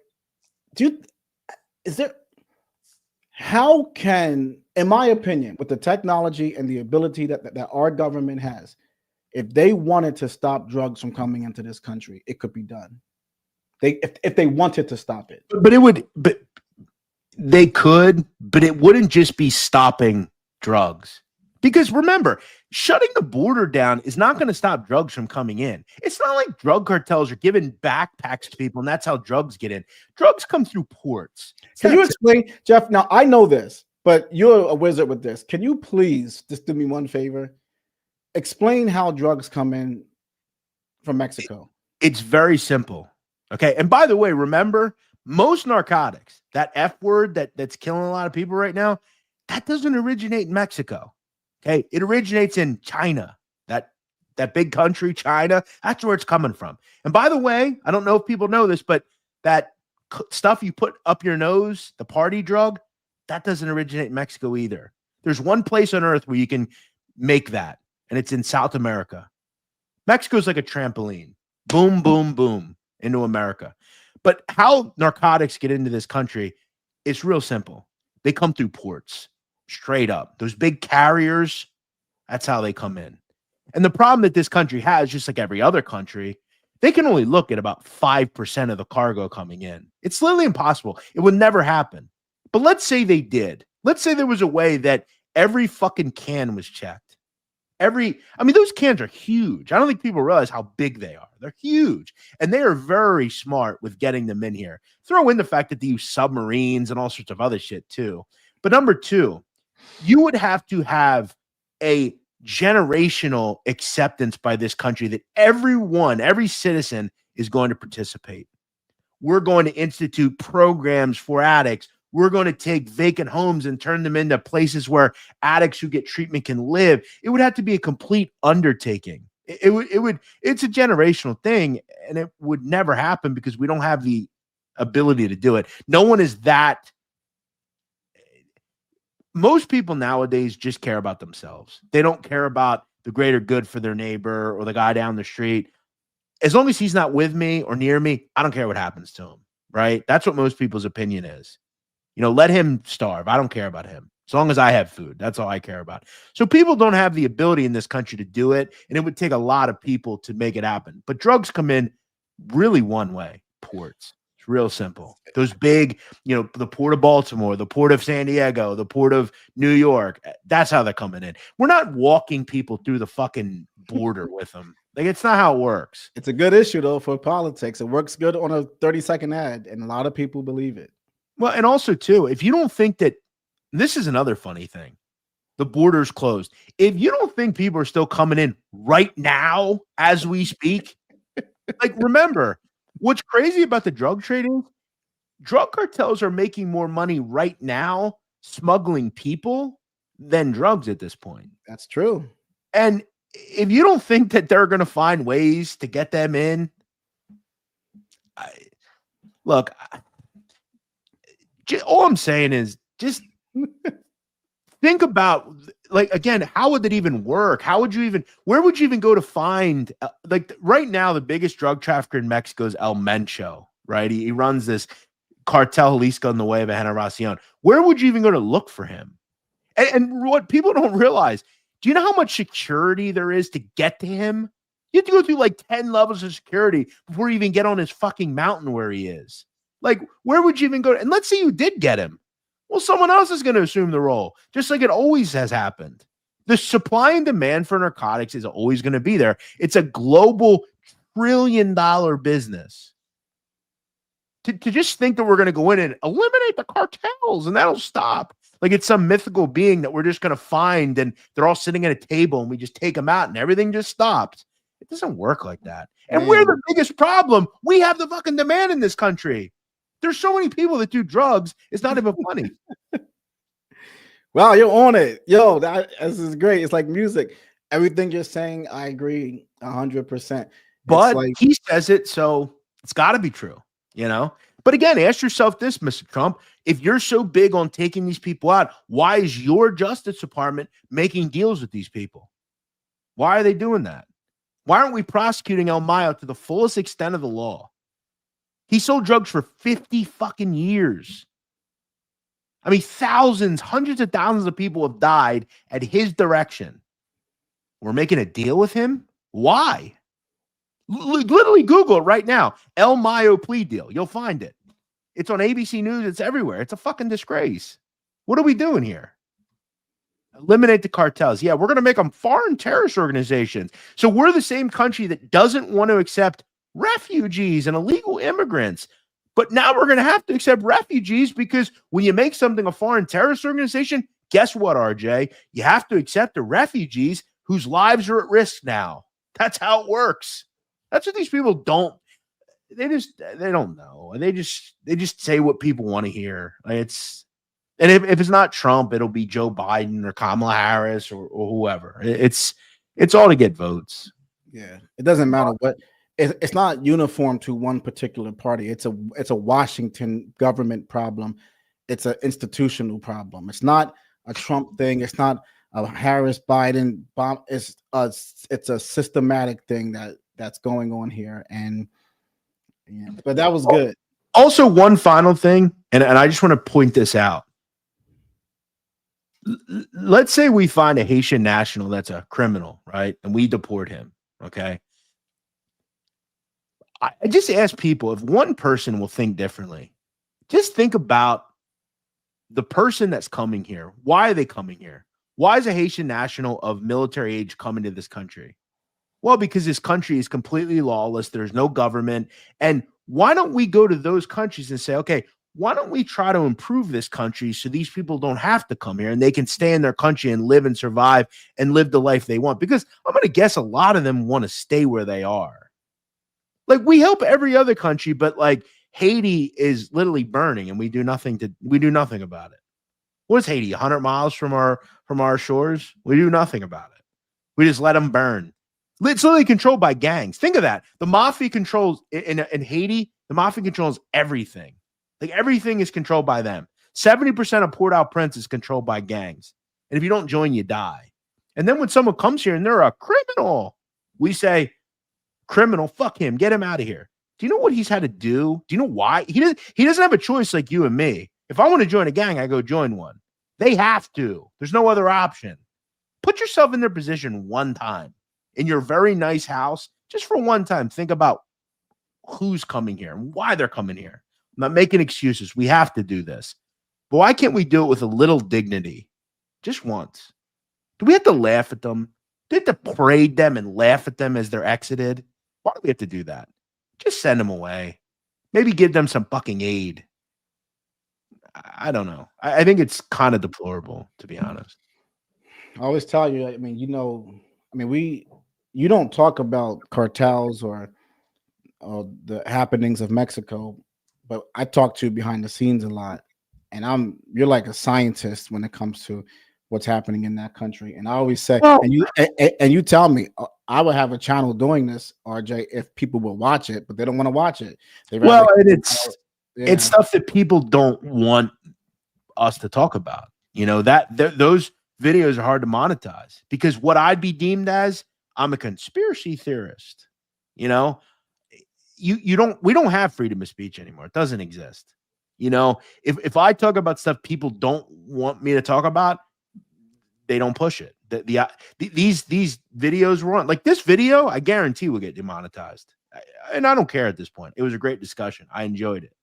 S2: how can, in my opinion, with the technology and the ability that our government has, if they wanted to stop drugs from coming into this country, it could be done. If they wanted to stop it.
S1: But they could, but it wouldn't just be stopping drugs. Because remember, shutting the border down is not going to stop drugs from coming in. It's not like drug cartels are giving backpacks to people and that's how drugs get in. Drugs come through ports.
S2: Can you explain, Jeff? Now, I know this. But you're a wizard with this. Can you please just do me one favor? Explain how drugs come in from Mexico.
S1: It's very simple. Okay. And by the way, remember, most narcotics, that F word that's killing a lot of people right now, that doesn't originate in Mexico. Okay. It originates in China, that big country, China. That's where it's coming from. And by the way, I don't know if people know this, but that stuff you put up your nose, the party drug, that doesn't originate in Mexico either. There's one place on earth where you can make that, and it's in South America. Mexico's like a trampoline. Boom, boom, boom into America. But how narcotics get into this country, it's real simple. They come through ports, straight up. Those big carriers, that's how they come in. And the problem that this country has, just like every other country, they can only look at about 5% of the cargo coming in. It's literally impossible. It would never happen. But let's say they did. Let's say there was a way that every fucking can was checked. I mean, those cans are huge. I don't think people realize how big they are. They're huge. And they are very smart with getting them in here. Throw in the fact that they use submarines and all sorts of other shit too. But number two, you would have to have a generational acceptance by this country that every citizen is going to participate. We're going to institute programs for addicts. We're going to take vacant homes and turn them into places where addicts who get treatment can live. It would have to be a complete undertaking. It's a generational thing, and it would never happen because we don't have the ability to do it. No one is that. Most people nowadays just care about themselves. They don't care about the greater good for their neighbor or the guy down the street. As long as he's not with me or near me, I don't care what happens to him, right? That's what most people's opinion is. You know, let him starve. I don't care about him. As long as I have food, that's all I care about. So people don't have the ability in this country to do it, and it would take a lot of people to make it happen. But drugs come in really one way, ports. It's real simple. Those big, you know, the port of Baltimore, the port of San Diego, the port of New York, that's how they're coming in. We're not walking people through the fucking border with them. Like, it's not how it works.
S2: It's a good issue, though, for politics. It works good on a 30-second ad, and a lot of people believe it.
S1: Well, and also, too, if you don't think that, this is another funny thing, the border's closed. If you don't think people are still coming in right now as we speak, like, remember, what's crazy about the drug trading, drug cartels are making more money right now smuggling people than drugs at this point.
S2: That's true.
S1: And if you don't think that they're going to find ways to get them in, all I'm saying is just think about, like, again, how would that even work? Where would you even go to find, like, right now, the biggest drug trafficker in Mexico is El Mencho, right? He runs this cartel Jalisco in the way of Generacion. Where would you even go to look for him? And what people don't realize, do you know how much security there is to get to him? You have to go through like 10 levels of security before you even get on his fucking mountain where he is. Like, where would you even go? And let's say you did get him. Well, someone else is going to assume the role, just like it always has happened. The supply and demand for narcotics is always going to be there. It's a global trillion-dollar business. To just think that we're going to go in and eliminate the cartels and that'll stop. Like it's some mythical being that we're just going to find and they're all sitting at a table and we just take them out and everything just stops. It doesn't work like that. And we're the biggest problem. We have the fucking demand in this country. There's so many people that do drugs. It's not even funny.
S2: Wow, you're on it. Yo, this is great. It's like music. Everything you're saying, I agree 100%.
S1: But he says it, so it's got to be true, you know? But again, ask yourself this, Mr. Trump. If you're so big on taking these people out, why is your Justice Department making deals with these people? Why are they doing that? Why aren't we prosecuting El Mayo to the fullest extent of the law? He sold drugs for 50 fucking years. I mean, thousands, hundreds of thousands of people have died at his direction. We're making a deal with him? Why? Literally Google it right now. El Mayo plea deal. You'll find it. It's on ABC News. It's everywhere. It's a fucking disgrace. What are we doing here? Eliminate the cartels. Yeah, we're going to make them foreign terrorist organizations. So we're the same country that doesn't want to accept refugees and illegal immigrants. But now we're going to have to accept refugees because when you make something a foreign terrorist organization, guess what, RJ? You have to accept the refugees whose lives are at risk now. That's how it works. That's what these people don't. They don't know. They just say what people want to hear. And if it's not Trump, it'll be Joe Biden or Kamala Harris or whoever. It's all to get votes.
S2: Yeah, it doesn't matter what. It's not uniform to one particular party. It's a Washington government problem. It's an institutional problem. It's not a Trump thing. It's not a Harris Biden bomb. It's a systematic thing that's going on here. And yeah, but that was good.
S1: Also, one final thing, and I just want to point this out. Let's say we find a Haitian national that's a criminal, right? And we deport him. Okay. I just ask people, if one person will think differently, just think about the person that's coming here. Why are they coming here? Why is a Haitian national of military age coming to this country? Well, because this country is completely lawless. There's no government. And why don't we go to those countries and say, okay, why don't we try to improve this country so these people don't have to come here and they can stay in their country and live and survive and live the life they want? Because I'm going to guess a lot of them want to stay where they are. Like, we help every other country, but like Haiti is literally burning and we do nothing about it. What is Haiti? 100 miles from our shores? We do nothing about it. We just let them burn. It's literally controlled by gangs. Think of that. The mafia controls in Haiti. The mafia controls everything. Like, everything is controlled by them. 70% of Port-au-Prince is controlled by gangs. And if you don't join, you die. And then when someone comes here and they're a criminal, we say, criminal, fuck him, get him out of here. Do you know what he's had to do? Do you know why? He doesn't have a choice like you and me. If I want to join a gang, I go join one. They have to. There's no other option. Put yourself in their position one time in your very nice house, just for one time. Think about who's coming here and why they're coming here. I'm not making excuses. We have to do this. But why can't we do it with a little dignity? Just once. Do we have to laugh at them? Do we have to parade them and laugh at them as they're exited? Why do we have to do that? Just send them away. Maybe give them some fucking aid. I don't know. I think it's kind of deplorable, to be honest.
S2: I always tell you, you don't talk about cartels or the happenings of Mexico, but I talk to you behind the scenes a lot. And you're like a scientist when it comes to what's happening in that country. And I always say, and you tell me, I would have a channel doing this, RJ, if people will watch it, but they don't want to watch it.
S1: It's stuff that people don't want us to talk about. You know, those videos are hard to monetize because what I'd be deemed as, I'm a conspiracy theorist. You know, we don't have freedom of speech anymore. It doesn't exist. You know, if I talk about stuff people don't want me to talk about, they don't push it. These videos were on, like this video, I guarantee will get demonetized. And I don't care at this point. It was a great discussion. I enjoyed it.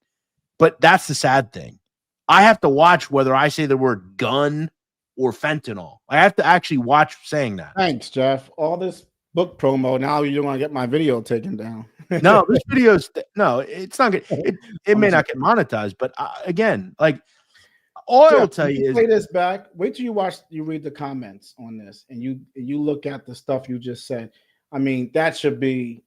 S1: But that's the sad thing. I have to watch whether I say the word gun or fentanyl. I have to actually watch saying that.
S2: Thanks, Jeff. All this book promo. Now you want to get my video taken down.
S1: No, this video's it's not good. It may not get monetized, but again, like all Jeff, I will tell you is
S2: play this back. Wait till you read the comments on this, and you look at the stuff you just said. I mean, that should be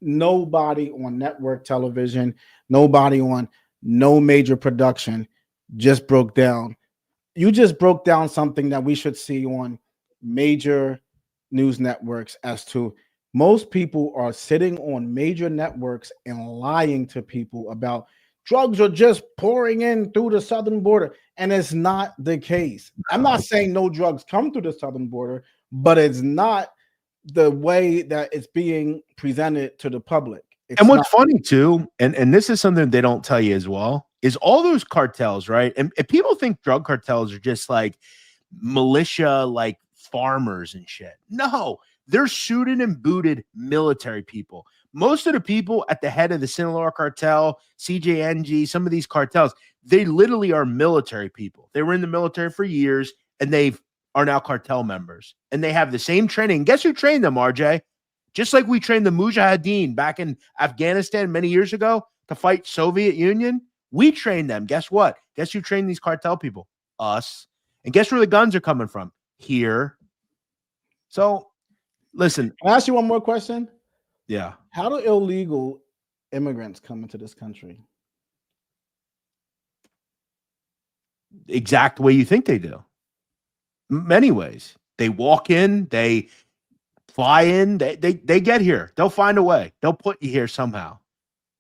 S2: nobody on network television, nobody on no major production just broke down. You just broke down something that we should see on major news networks as to most people are sitting on major networks and lying to people about drugs are just pouring in through the southern border. And it's not the case. I'm not saying no drugs come through the southern border, but it's not the way that it's being presented to the public.
S1: And what's funny too, and this is something they don't tell you as well, is all those cartels, right? And people think drug cartels are just like militia, like farmers and shit. No, they're suited and booted military people. Most of the people at the head of the Sinaloa cartel, CJNG, some of these cartels, they literally are military people. They were in the military for years and they are now cartel members. And they have the same training. Guess who trained them, RJ? Just like we trained the Mujahideen back in Afghanistan many years ago, to fight Soviet Union? We trained them. Guess what? Guess who trained these cartel people? Us. And guess where the guns are coming from? Here. So, listen.
S2: Can I ask you one more question?
S1: Yeah.
S2: How do illegal immigrants come into this country?
S1: Exact way you think they do. Many ways. They walk in, they fly in, they get here. They'll find a way. They'll put you here somehow.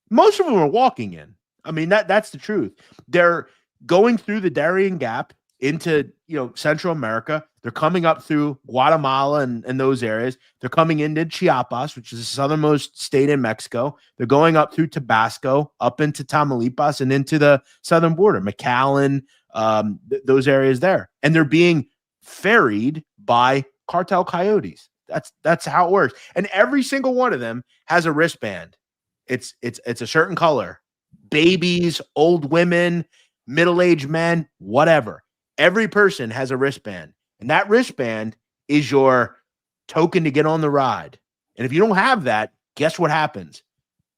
S1: Most of them are walking in. I mean, that's the truth. They're going through the Darien Gap into, Central America. They're coming up through Guatemala and those areas. They're coming into Chiapas, which is the southernmost state in Mexico. They're going up through Tabasco, up into Tamaulipas, and into the southern border, McAllen, those areas there. And they're being ferried by cartel coyotes. That's how it works. And every single one of them has a wristband. It's a certain color. Babies, old women, middle-aged men, whatever. Every person has a wristband. And that wristband is your token to get on the ride. And if you don't have that, guess what happens?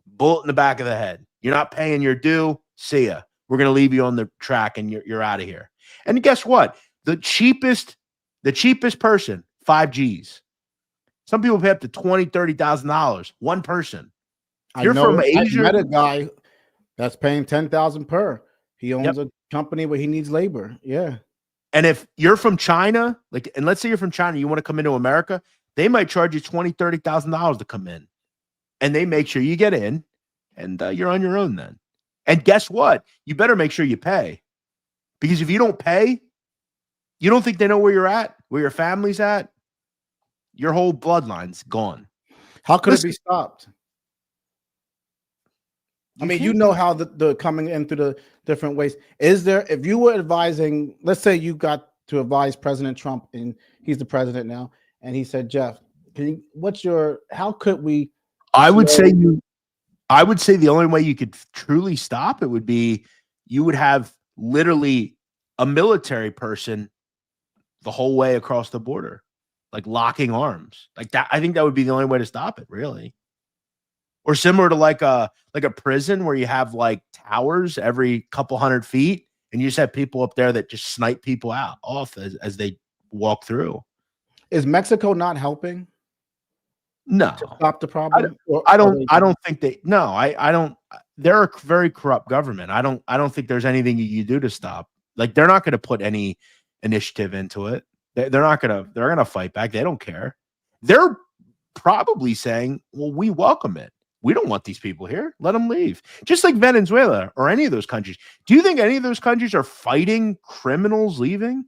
S1: Bullet in the back of the head. You're not paying your due. See ya. We're going to leave you on the track and you're out of here. And guess what? The cheapest person, 5 G's. Some people pay up to $20,000, $30,000. One person.
S2: You're from Asia. I met a guy that's paying $10,000 per. He owns a company where he needs labor. Yeah.
S1: And if you're from China, and let's say you're from China, you want to come into America, they might charge you $20,000, $30,000 to come in. And they make sure you get in, and you're on your own then. And guess what? You better make sure you pay. Because if you don't pay, you don't think they know where you're at, where your family's at, your whole bloodline's gone.
S2: How could it be stopped? I mean, you know how the coming in through the different ways. Is there, if you were advising, let's say you got to advise President Trump, and he's the president now, and he said, Jeff, how could we? I would say
S1: the only way you could truly stop it would be you would have literally a military person the whole way across the border, like locking arms like that. I think that would be the only way to stop it, really. Or similar to like a prison where you have like towers every couple hundred feet, and you just have people up there that just snipe people off as they walk through.
S2: Is Mexico not helping?
S1: No,
S2: to stop the problem.
S1: I don't think they. No, I don't. They're a very corrupt government. I don't think there's anything you do to stop. Like, they're not going to put any initiative into it. They're going to fight back. They don't care. They're probably saying, well, we welcome it. We don't want these people here. Let them leave. Just like Venezuela or any of those countries. Do you think any of those countries are fighting criminals leaving?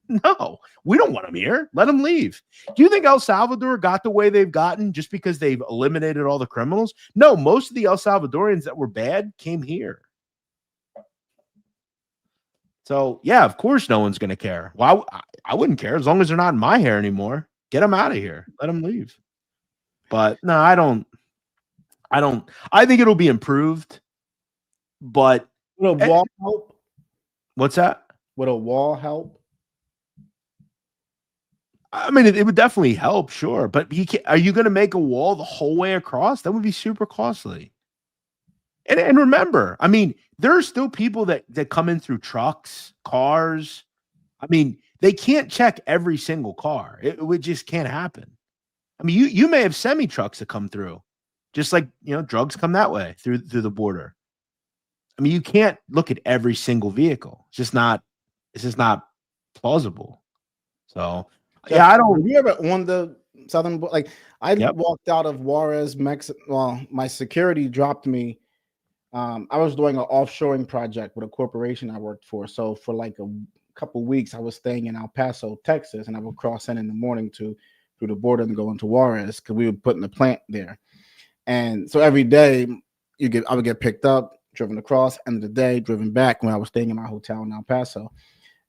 S1: No, we don't want them here. Let them leave. Do you think El Salvador got the way they've gotten just because they've eliminated all the criminals? No, most of the El Salvadorians that were bad came here. So, yeah, of course no one's going to care. Well, I wouldn't care as long as they're not in my hair anymore. Get them out of here. Let them leave. But no, I don't. I think it'll be improved. But
S2: would a wall help?
S1: What's that?
S2: Would a wall help?
S1: I mean, it would definitely help, sure. But are you going to make a wall the whole way across? That would be super costly. And remember, I mean, there are still people that come in through trucks, cars. I mean, they can't check every single car. It just can't happen. I mean, you may have semi trucks that come through, just like, drugs come that way through the border. I mean, you can't look at every single vehicle. It's just not plausible. So, yeah, I don't.
S2: Have you ever on the southern, like I walked out of Juarez, Mexico. Well, my security dropped me. I was doing an offshoring project with a corporation I worked for. So for like a couple weeks, I was staying in El Paso, Texas, and I would cross in the morning through the border and go into Juarez because we were putting the plant there. And so every day I would get picked up, driven across, end of the day, driven back when I was staying in my hotel in El Paso.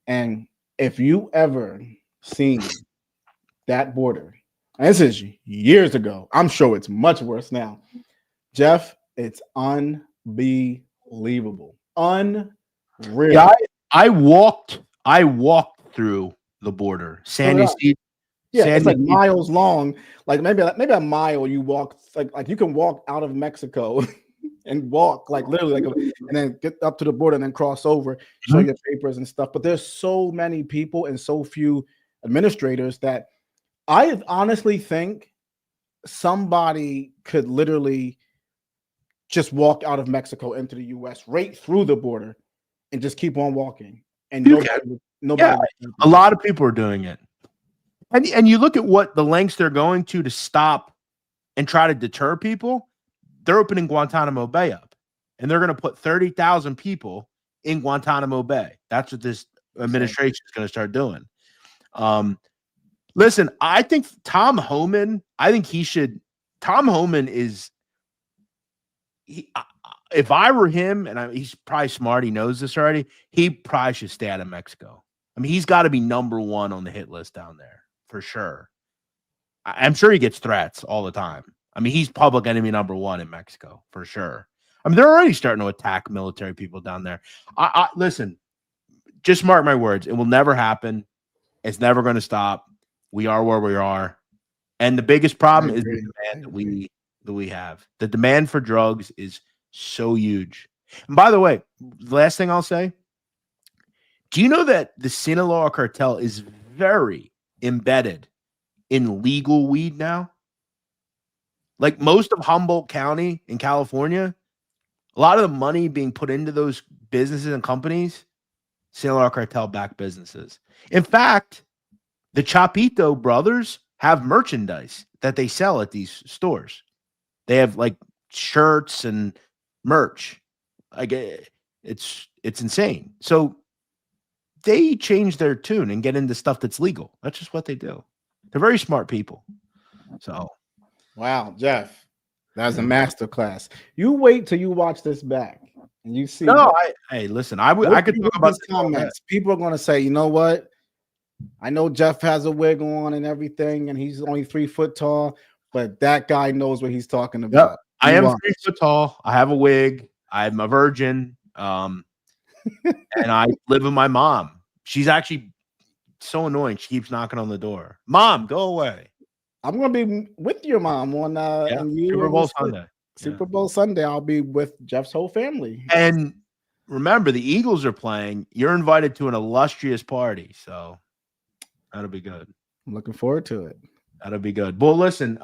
S2: And if you ever seen that border, and this is years ago, I'm sure it's much worse now, Jeff, it's unbelievable. Unreal.
S1: Yeah, I walked through the border.
S2: It's like miles long. Like maybe a mile you walk, like you can walk out of Mexico and walk like literally and then get up to the border and then cross over, show your papers and stuff. But there's so many people and so few administrators that I honestly think somebody could literally just walk out of Mexico into the US right through the border and just keep on walking. And nobody
S1: a lot of people are doing it. And you look at what the lengths they're going to stop and try to deter people. They're opening Guantanamo Bay up, and they're going to put 30,000 people in Guantanamo Bay. That's what this administration is going to start doing. Listen, I think Tom Homan, Tom Homan is, if I were him, and he's probably smart, he knows this already, he probably should stay out of Mexico. I mean, he's got to be number one on the hit list down there for sure. I'm sure he gets threats all the time. I mean, he's public enemy number one in Mexico for sure. I mean, they're already starting to attack military people down there. Listen, just mark my words. It will never happen. It's never going to stop. We are where we are. And the biggest problem is the demand that we have. The demand for drugs is so huge. And by the way, the last thing I'll say, do you know that the Sinaloa cartel is very embedded in legal weed now? Like most of Humboldt County in California, a lot of the money being put into those businesses and companies, Sinaloa cartel-backed businesses. In fact, the Chapito brothers have merchandise that they sell at these stores. They have like shirts and merch. Like it's insane. So they change their tune and get into stuff that's legal. That's just what they do. They're very smart people. So,
S2: wow, Jeff, that's a master class. You wait till you watch this back and you see.
S1: No, hey, listen, I could talk about
S2: these comments. People are going to say, you know what? I know Jeff has a wig on and everything, and he's only 3 foot tall, but that guy knows what he's talking about.
S1: Yep. I am 3 foot tall. I have a wig. I'm a virgin. And I live with my mom. She's actually so annoying. She keeps knocking on the door. Mom, go away.
S2: I'm going to be with your mom on
S1: Super Bowl Sunday.
S2: Super Bowl Sunday. I'll be with Jeff's whole family.
S1: And remember, the Eagles are playing. You're invited to an illustrious party. So that'll be good.
S2: I'm looking forward to it.
S1: That'll be good. Well, listen,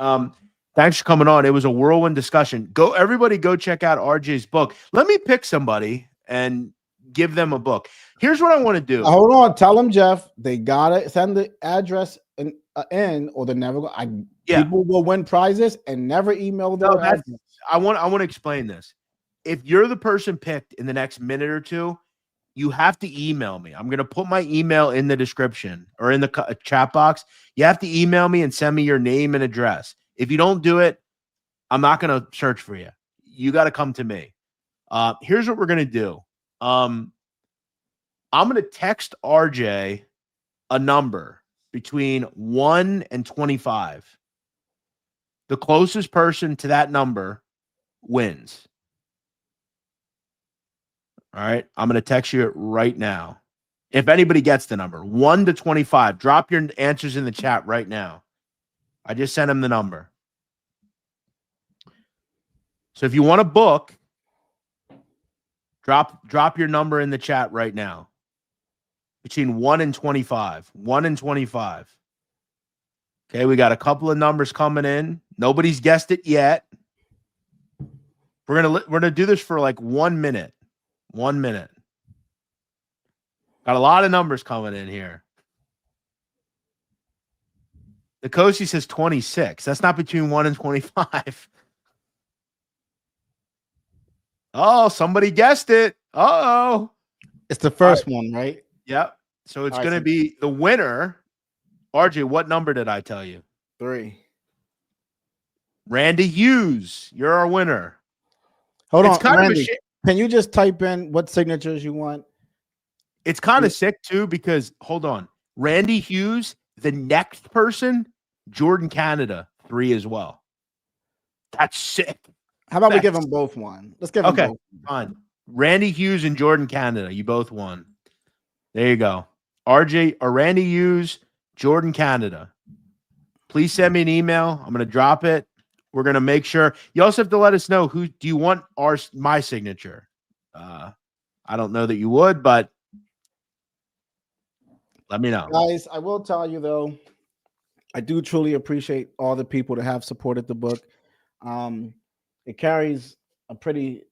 S1: thanks for coming on. It was a whirlwind discussion. Everybody go check out RJ's book. Let me pick somebody and give them a book. Here's what I want to do.
S2: Hold on. Tell them, Jeff, they got to send the address in or they're never going. People will win prizes and never email their address.
S1: I want to explain this. If you're the person picked in the next minute or two, you have to email me. I'm going to put my email in the description or in the chat box. You have to email me and send me your name and address. If you don't do it, I'm not going to search for you. You got to come to me. Here's what we're going to do. I'm going to text RJ a number between 1 and 25. The closest person to that number wins. All right. I'm going to text you it right now. If anybody gets the number 1 to 25, drop your answers in the chat right now. I just sent him the number. So if you want a book, drop your number in the chat right now. Between 1 and 25. 1 and 25. Okay, we got a couple of numbers coming in. Nobody's guessed it yet. We're gonna do this for like 1 minute. 1 minute. Got a lot of numbers coming in here. Nikosi says 26. That's not between 1 and 25. Oh, somebody guessed it. Uh-oh.
S2: It's the first one, right?
S1: Yep. So it's going to be the winner. RJ, what number did I tell you?
S2: 3.
S1: Randy Hughes, you're our winner.
S2: Hold on, Randy. Can you just type in what signatures you want?
S1: It's kind of sick, too, because, hold on. Randy Hughes, the next person, Jordan Canada, 3 as well. That's sick.
S2: How about we give them both one? Let's give them both.
S1: Okay, fine. Randy Hughes and Jordan Canada, you both won. There you go. RJ or Randy Hughes, Jordan Canada. Please send me an email. I'm going to drop it. We're gonna make sure. You also have to let us know who do you want my signature. I don't know that you would, but let me know,
S2: guys. I will tell you though, I do truly appreciate all the people that have supported the book. It carries a pretty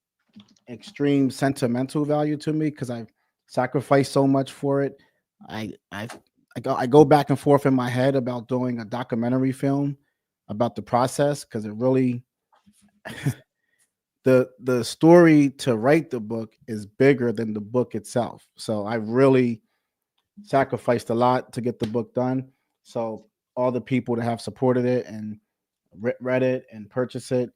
S2: extreme sentimental value to me because I've sacrificed so much for it. I go back and forth in my head about doing a documentary film about the process because it really the story to write the book is bigger than the book itself. So I really sacrificed a lot to get the book done. So all the people that have supported it and read it and purchased it,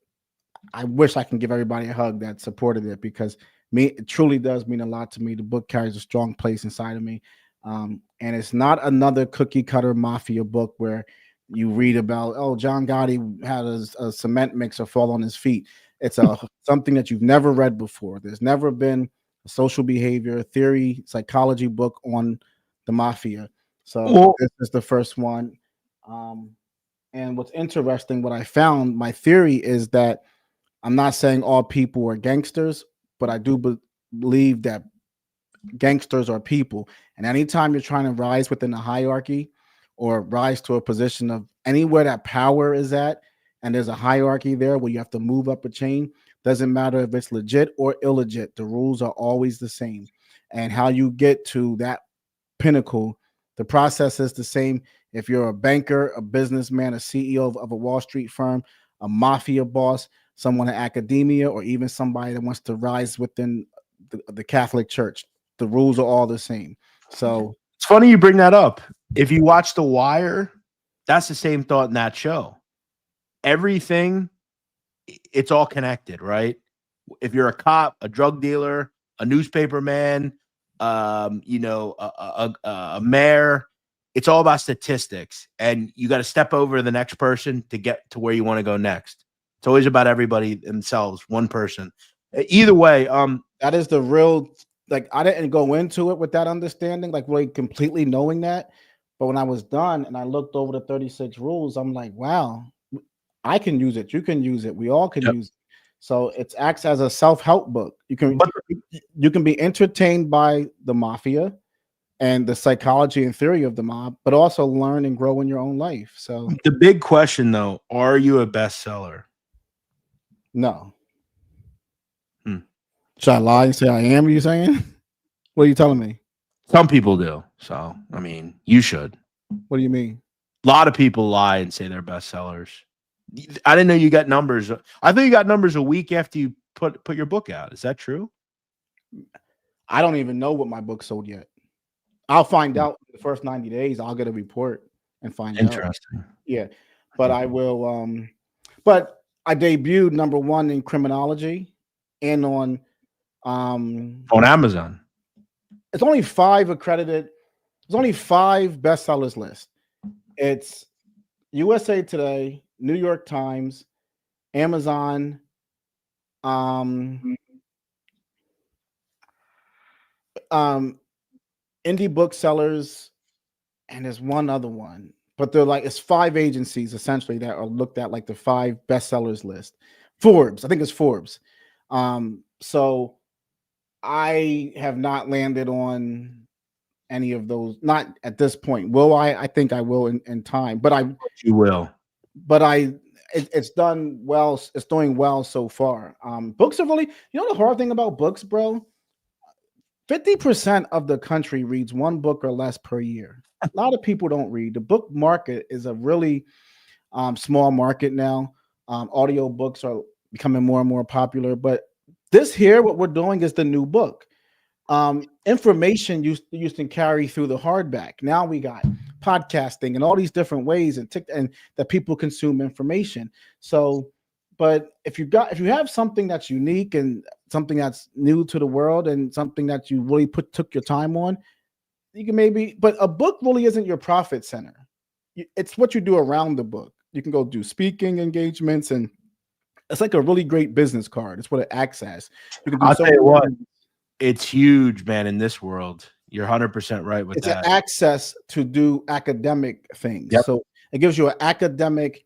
S2: I wish I can give everybody a hug that supported it because it truly does mean a lot to me. The book carries a strong place inside of me. And it's not another cookie cutter mafia book where you read about, oh, John Gotti had a cement mixer fall on his feet. It's something that you've never read before. There's never been a social behavior theory, psychology book on the mafia. So this is the first one. And what's interesting, what I found, my theory is that I'm not saying all people are gangsters, but I do believe that gangsters are people. And anytime you're trying to rise within a hierarchy or rise to a position of anywhere that power is at, and there's a hierarchy there where you have to move up a chain, doesn't matter if it's legit or illegit, the rules are always the same. And how you get to that pinnacle, the process is the same. If you're a banker, a businessman, a CEO of a Wall Street firm, a mafia boss, someone in academia, or even somebody that wants to rise within the Catholic Church, the rules are all the same. So
S1: it's funny you bring that up. If you watch The Wire, that's the same thought in that show. Everything, it's all connected, right? If you're a cop, a drug dealer, a newspaper man, a mayor, it's all about statistics, and you got to step over the next person to get to where you want to go next. It's always about everybody themselves, one person. Either way,
S2: that is the real, like, I didn't go into it with that understanding, like really completely knowing that. But when I was done and I looked over the 36 rules, I'm like, wow, I can use it. You can use it. We all can use it. So it acts as a self-help book. You can be entertained by the mafia and the psychology and theory of the mob, but also learn and grow in your own life. So
S1: the big question, though, are you a bestseller?
S2: No. Should I lie and say I am? Are you saying? What are you telling me?
S1: Some people do. So, I mean, you should.
S2: What do you mean?
S1: A lot of people lie and say they're bestsellers. I didn't know you got numbers. I thought you got numbers a week after you put your book out. Is that true?
S2: I don't even know what my book sold yet. I'll find out in the first 90 days. I'll get a report and find out.
S1: Interesting.
S2: Yeah. But I will but I debuted #1 in criminology and on
S1: Amazon.
S2: It's only 5 accredited. There's only 5 bestsellers list. It's USA Today, New York Times, Amazon, indie booksellers, and there's one other one. But they're like, it's 5 agencies essentially that are looked at like the 5 bestsellers list. Forbes, I think it's Forbes. So I have not landed on any of those, not at this point. Will I? I think I will in time. But
S1: you will.
S2: But it's done well. It's doing well so far. Books are really, the hard thing about books, bro. 50% of the country reads 1 book or less per year. A lot of people don't read. The book market is a really small market now. Audio books are becoming more and more popular, but this here, what we're doing is the new book. Information used to carry through the hardback. Now we got podcasting and all these different ways and that people consume information. So, but if you have something that's unique and something that's new to the world and something that you really took your time on, you can maybe. But a book really isn't your profit center. It's what you do around the book. You can go do speaking engagements, and it's like a really great business card. It's what it acts as. You can do
S1: I'll tell you what, it's huge, man. In this world, you're 100% right with that.
S2: It's access to do academic things.
S1: Yep.
S2: So it gives you an academic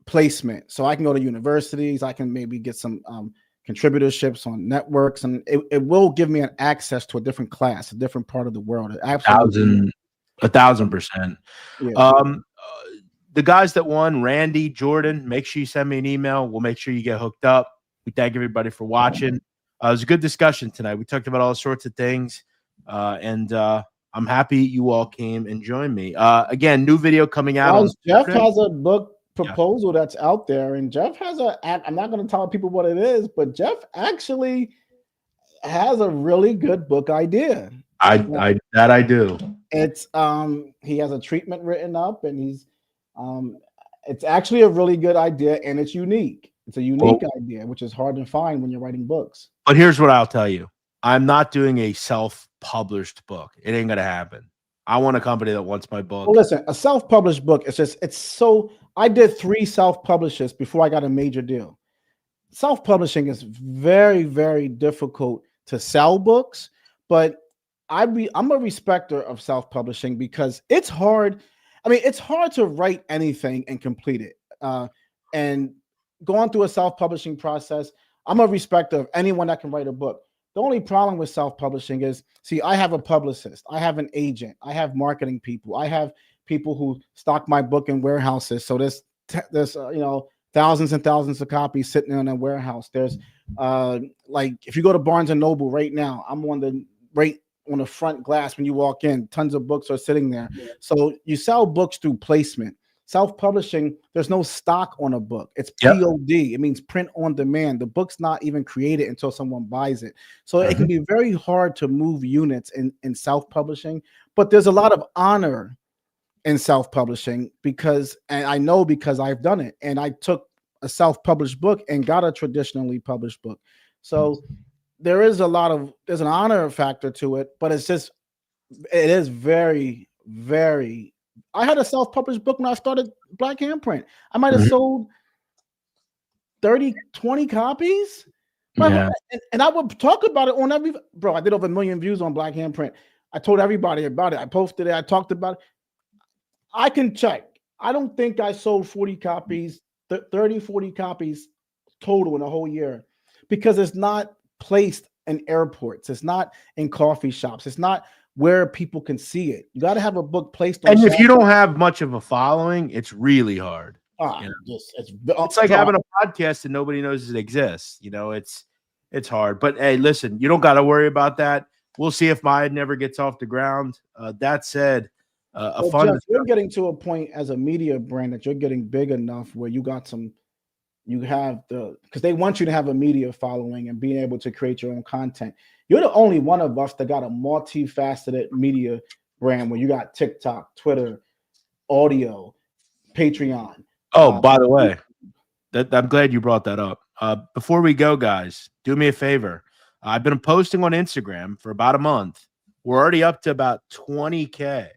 S2: placement. So I can go to universities. I can maybe get some contributorships on networks, and it will give me an access to a different class, a different part of the world. Absolutely.
S1: 1,000%.
S2: Yeah.
S1: The guys that won, Randy, Jordan, make sure you send me an email. We'll make sure you get hooked up. We thank everybody for watching. It was a good discussion tonight. We talked about all sorts of things, and I'm happy you all came and joined me. Again, new video coming out.
S2: Jeff has a book proposal that's out there, and Jeff has I'm not going to tell people what it is, but Jeff actually has a really good book idea.
S1: I do.
S2: It's he has a treatment written up, and he's it's actually a really good idea, and it's unique. It's a unique idea, which is hard to find when you're writing books.
S1: But here's what I'll tell you. I'm not doing a self-published book. It ain't gonna happen. I want a company that wants my book.
S2: Well, listen, a self-published book, it's so I did 3 self-publishes before I got a major deal. Self-publishing is very, very difficult to sell books, but I'm a respecter of self-publishing because it's hard. I mean, it's hard to write anything and complete it. And going through a self-publishing process, I'm a respecter of anyone that can write a book. The only problem with self-publishing is, see, I have a publicist, I have an agent, I have marketing people, I have people who stock my book in warehouses. So there's thousands and thousands of copies sitting in a warehouse. There's like if you go to Barnes and Noble right now, I'm on the front glass when you walk in. Tons of books are sitting there. Yeah. So you sell books through placement. Self-publishing, there's no stock on a book. It's POD. It means print on demand. The book's not even created until someone buys it. So it can be very hard to move units in self-publishing, but there's a lot of honor in self-publishing because I've done it. And I took a self-published book and got a traditionally published book. So there's an honor factor to it, but it is very, very. I had a self-published book when I started Black Handprint. I might have sold 30, 20 copies. Yeah. And I would talk about it on I did over 1 million views on Black Handprint. I told everybody about it. I posted it. I talked about it. I can check. I don't think I sold 40 copies, 30, 40 copies total in a whole year because it's not placed in airports. It's not in coffee shops. It's not where people can see it. You got to have a book placed on.
S1: And if you don't have much of a following, it's really hard. It's like having a podcast and nobody knows it exists. It's hard. But hey, listen, you don't got to worry about that. We'll see if mine never gets off the ground. That said,
S2: Jeff, you're getting to a point as a media brand that you're getting big enough where because they want you to have a media following and being able to create your own content. You're the only one of us that got a multifaceted media brand where you got TikTok, Twitter, audio, Patreon.
S1: Oh, by the way, I'm glad you brought that up. Before we go, guys, do me a favor. I've been posting on Instagram for about a month. We're already up to about 20K.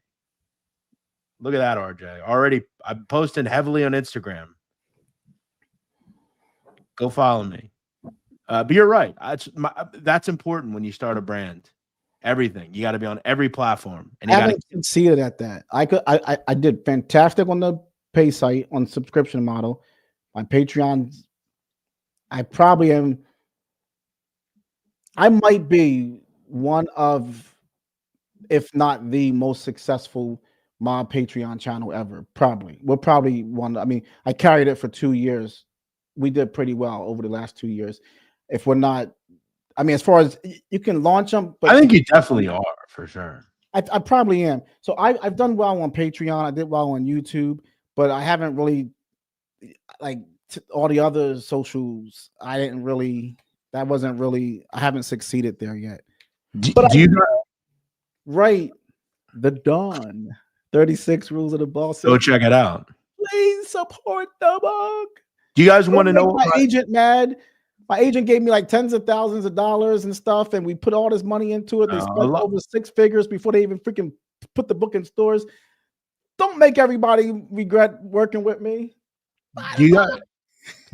S1: Look at that, RJ. Already, I'm posting heavily on Instagram. Go follow me. But you're right. That's important when you start a brand. Everything. You got to be on every platform. And you
S2: I haven't succeeded at that. I did fantastic on the pay site on subscription model. My Patreon, I might be one of, if not the most successful mob Patreon channel ever. We're probably one. I mean, I carried it for 2 years. We did pretty well over the last 2 years. If we're not, I mean, as far as you can launch them, but
S1: I think you definitely are for sure.
S2: I probably am. So I've done well on Patreon. I did well on YouTube, but I haven't really all the other socials. I haven't succeeded there yet. Right. The Dawn. 36 Rules of the Boss.
S1: Go check it out.
S2: Please support the book.
S1: Do you guys want to know
S2: my agent mad? My agent gave me like tens of thousands of dollars and stuff, and we put all this money into it. They spent over 6 figures before they even freaking put the book in stores. Don't make everybody regret working with me.
S1: I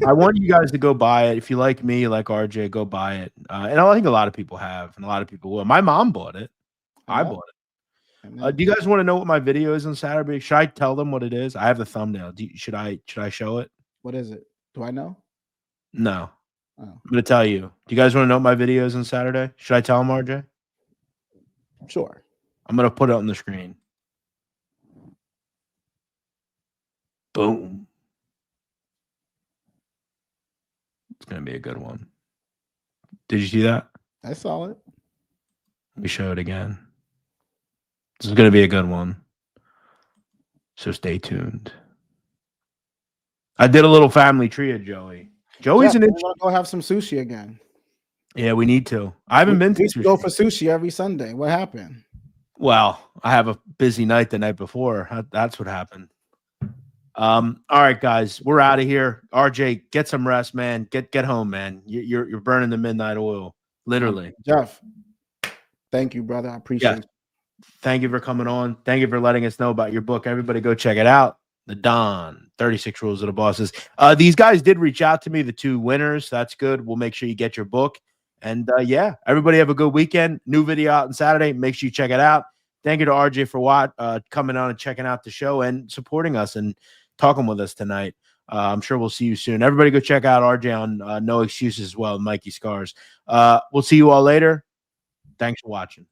S1: want you guys to go buy it. If you like me, you like RJ, go buy it. And I think a lot of people have, and a lot of people will. My mom bought it. I bought it. Do you guys want to know what my video is on Saturday? Should I tell them what it is? I have the thumbnail. Should I show it?
S2: What is it? Do I know?
S1: No.
S2: Oh.
S1: I'm going to tell you. Do you guys want to know my videos on Saturday? Should I tell them, RJ?
S2: Sure.
S1: I'm going to put it on the screen. Boom. It's going to be a good one. Did you see that?
S2: I saw it.
S1: Let me show it again. This is going to be a good one. So stay tuned. I did a little family tree of Joey. Joey's
S2: Jeff,
S1: an
S2: we want to go have some sushi again.
S1: Yeah, we need to. I haven't been to
S2: sushi. Go for sushi every Sunday. What happened?
S1: Well, I have a busy night the night before. That's what happened. All right, guys, we're out of here. RJ, get some rest, man. Get home, man. You're burning the midnight oil, literally.
S2: Jeff, thank you, brother. I appreciate it.
S1: Thank you for coming on. Thank you for letting us know about your book. Everybody go check it out. The Don, 36 Rules of the Bosses. These guys did reach out to me, the two winners. That's good. We'll make sure you get your book. And yeah, everybody have a good weekend. New video out on Saturday. Make sure you check it out. Thank you to RJ for coming on and checking out the show and supporting us and talking with us tonight. I'm sure we'll see you soon. Everybody go check out RJ on No Excuses as well, Mikey Scars. We'll see you all later. Thanks for watching.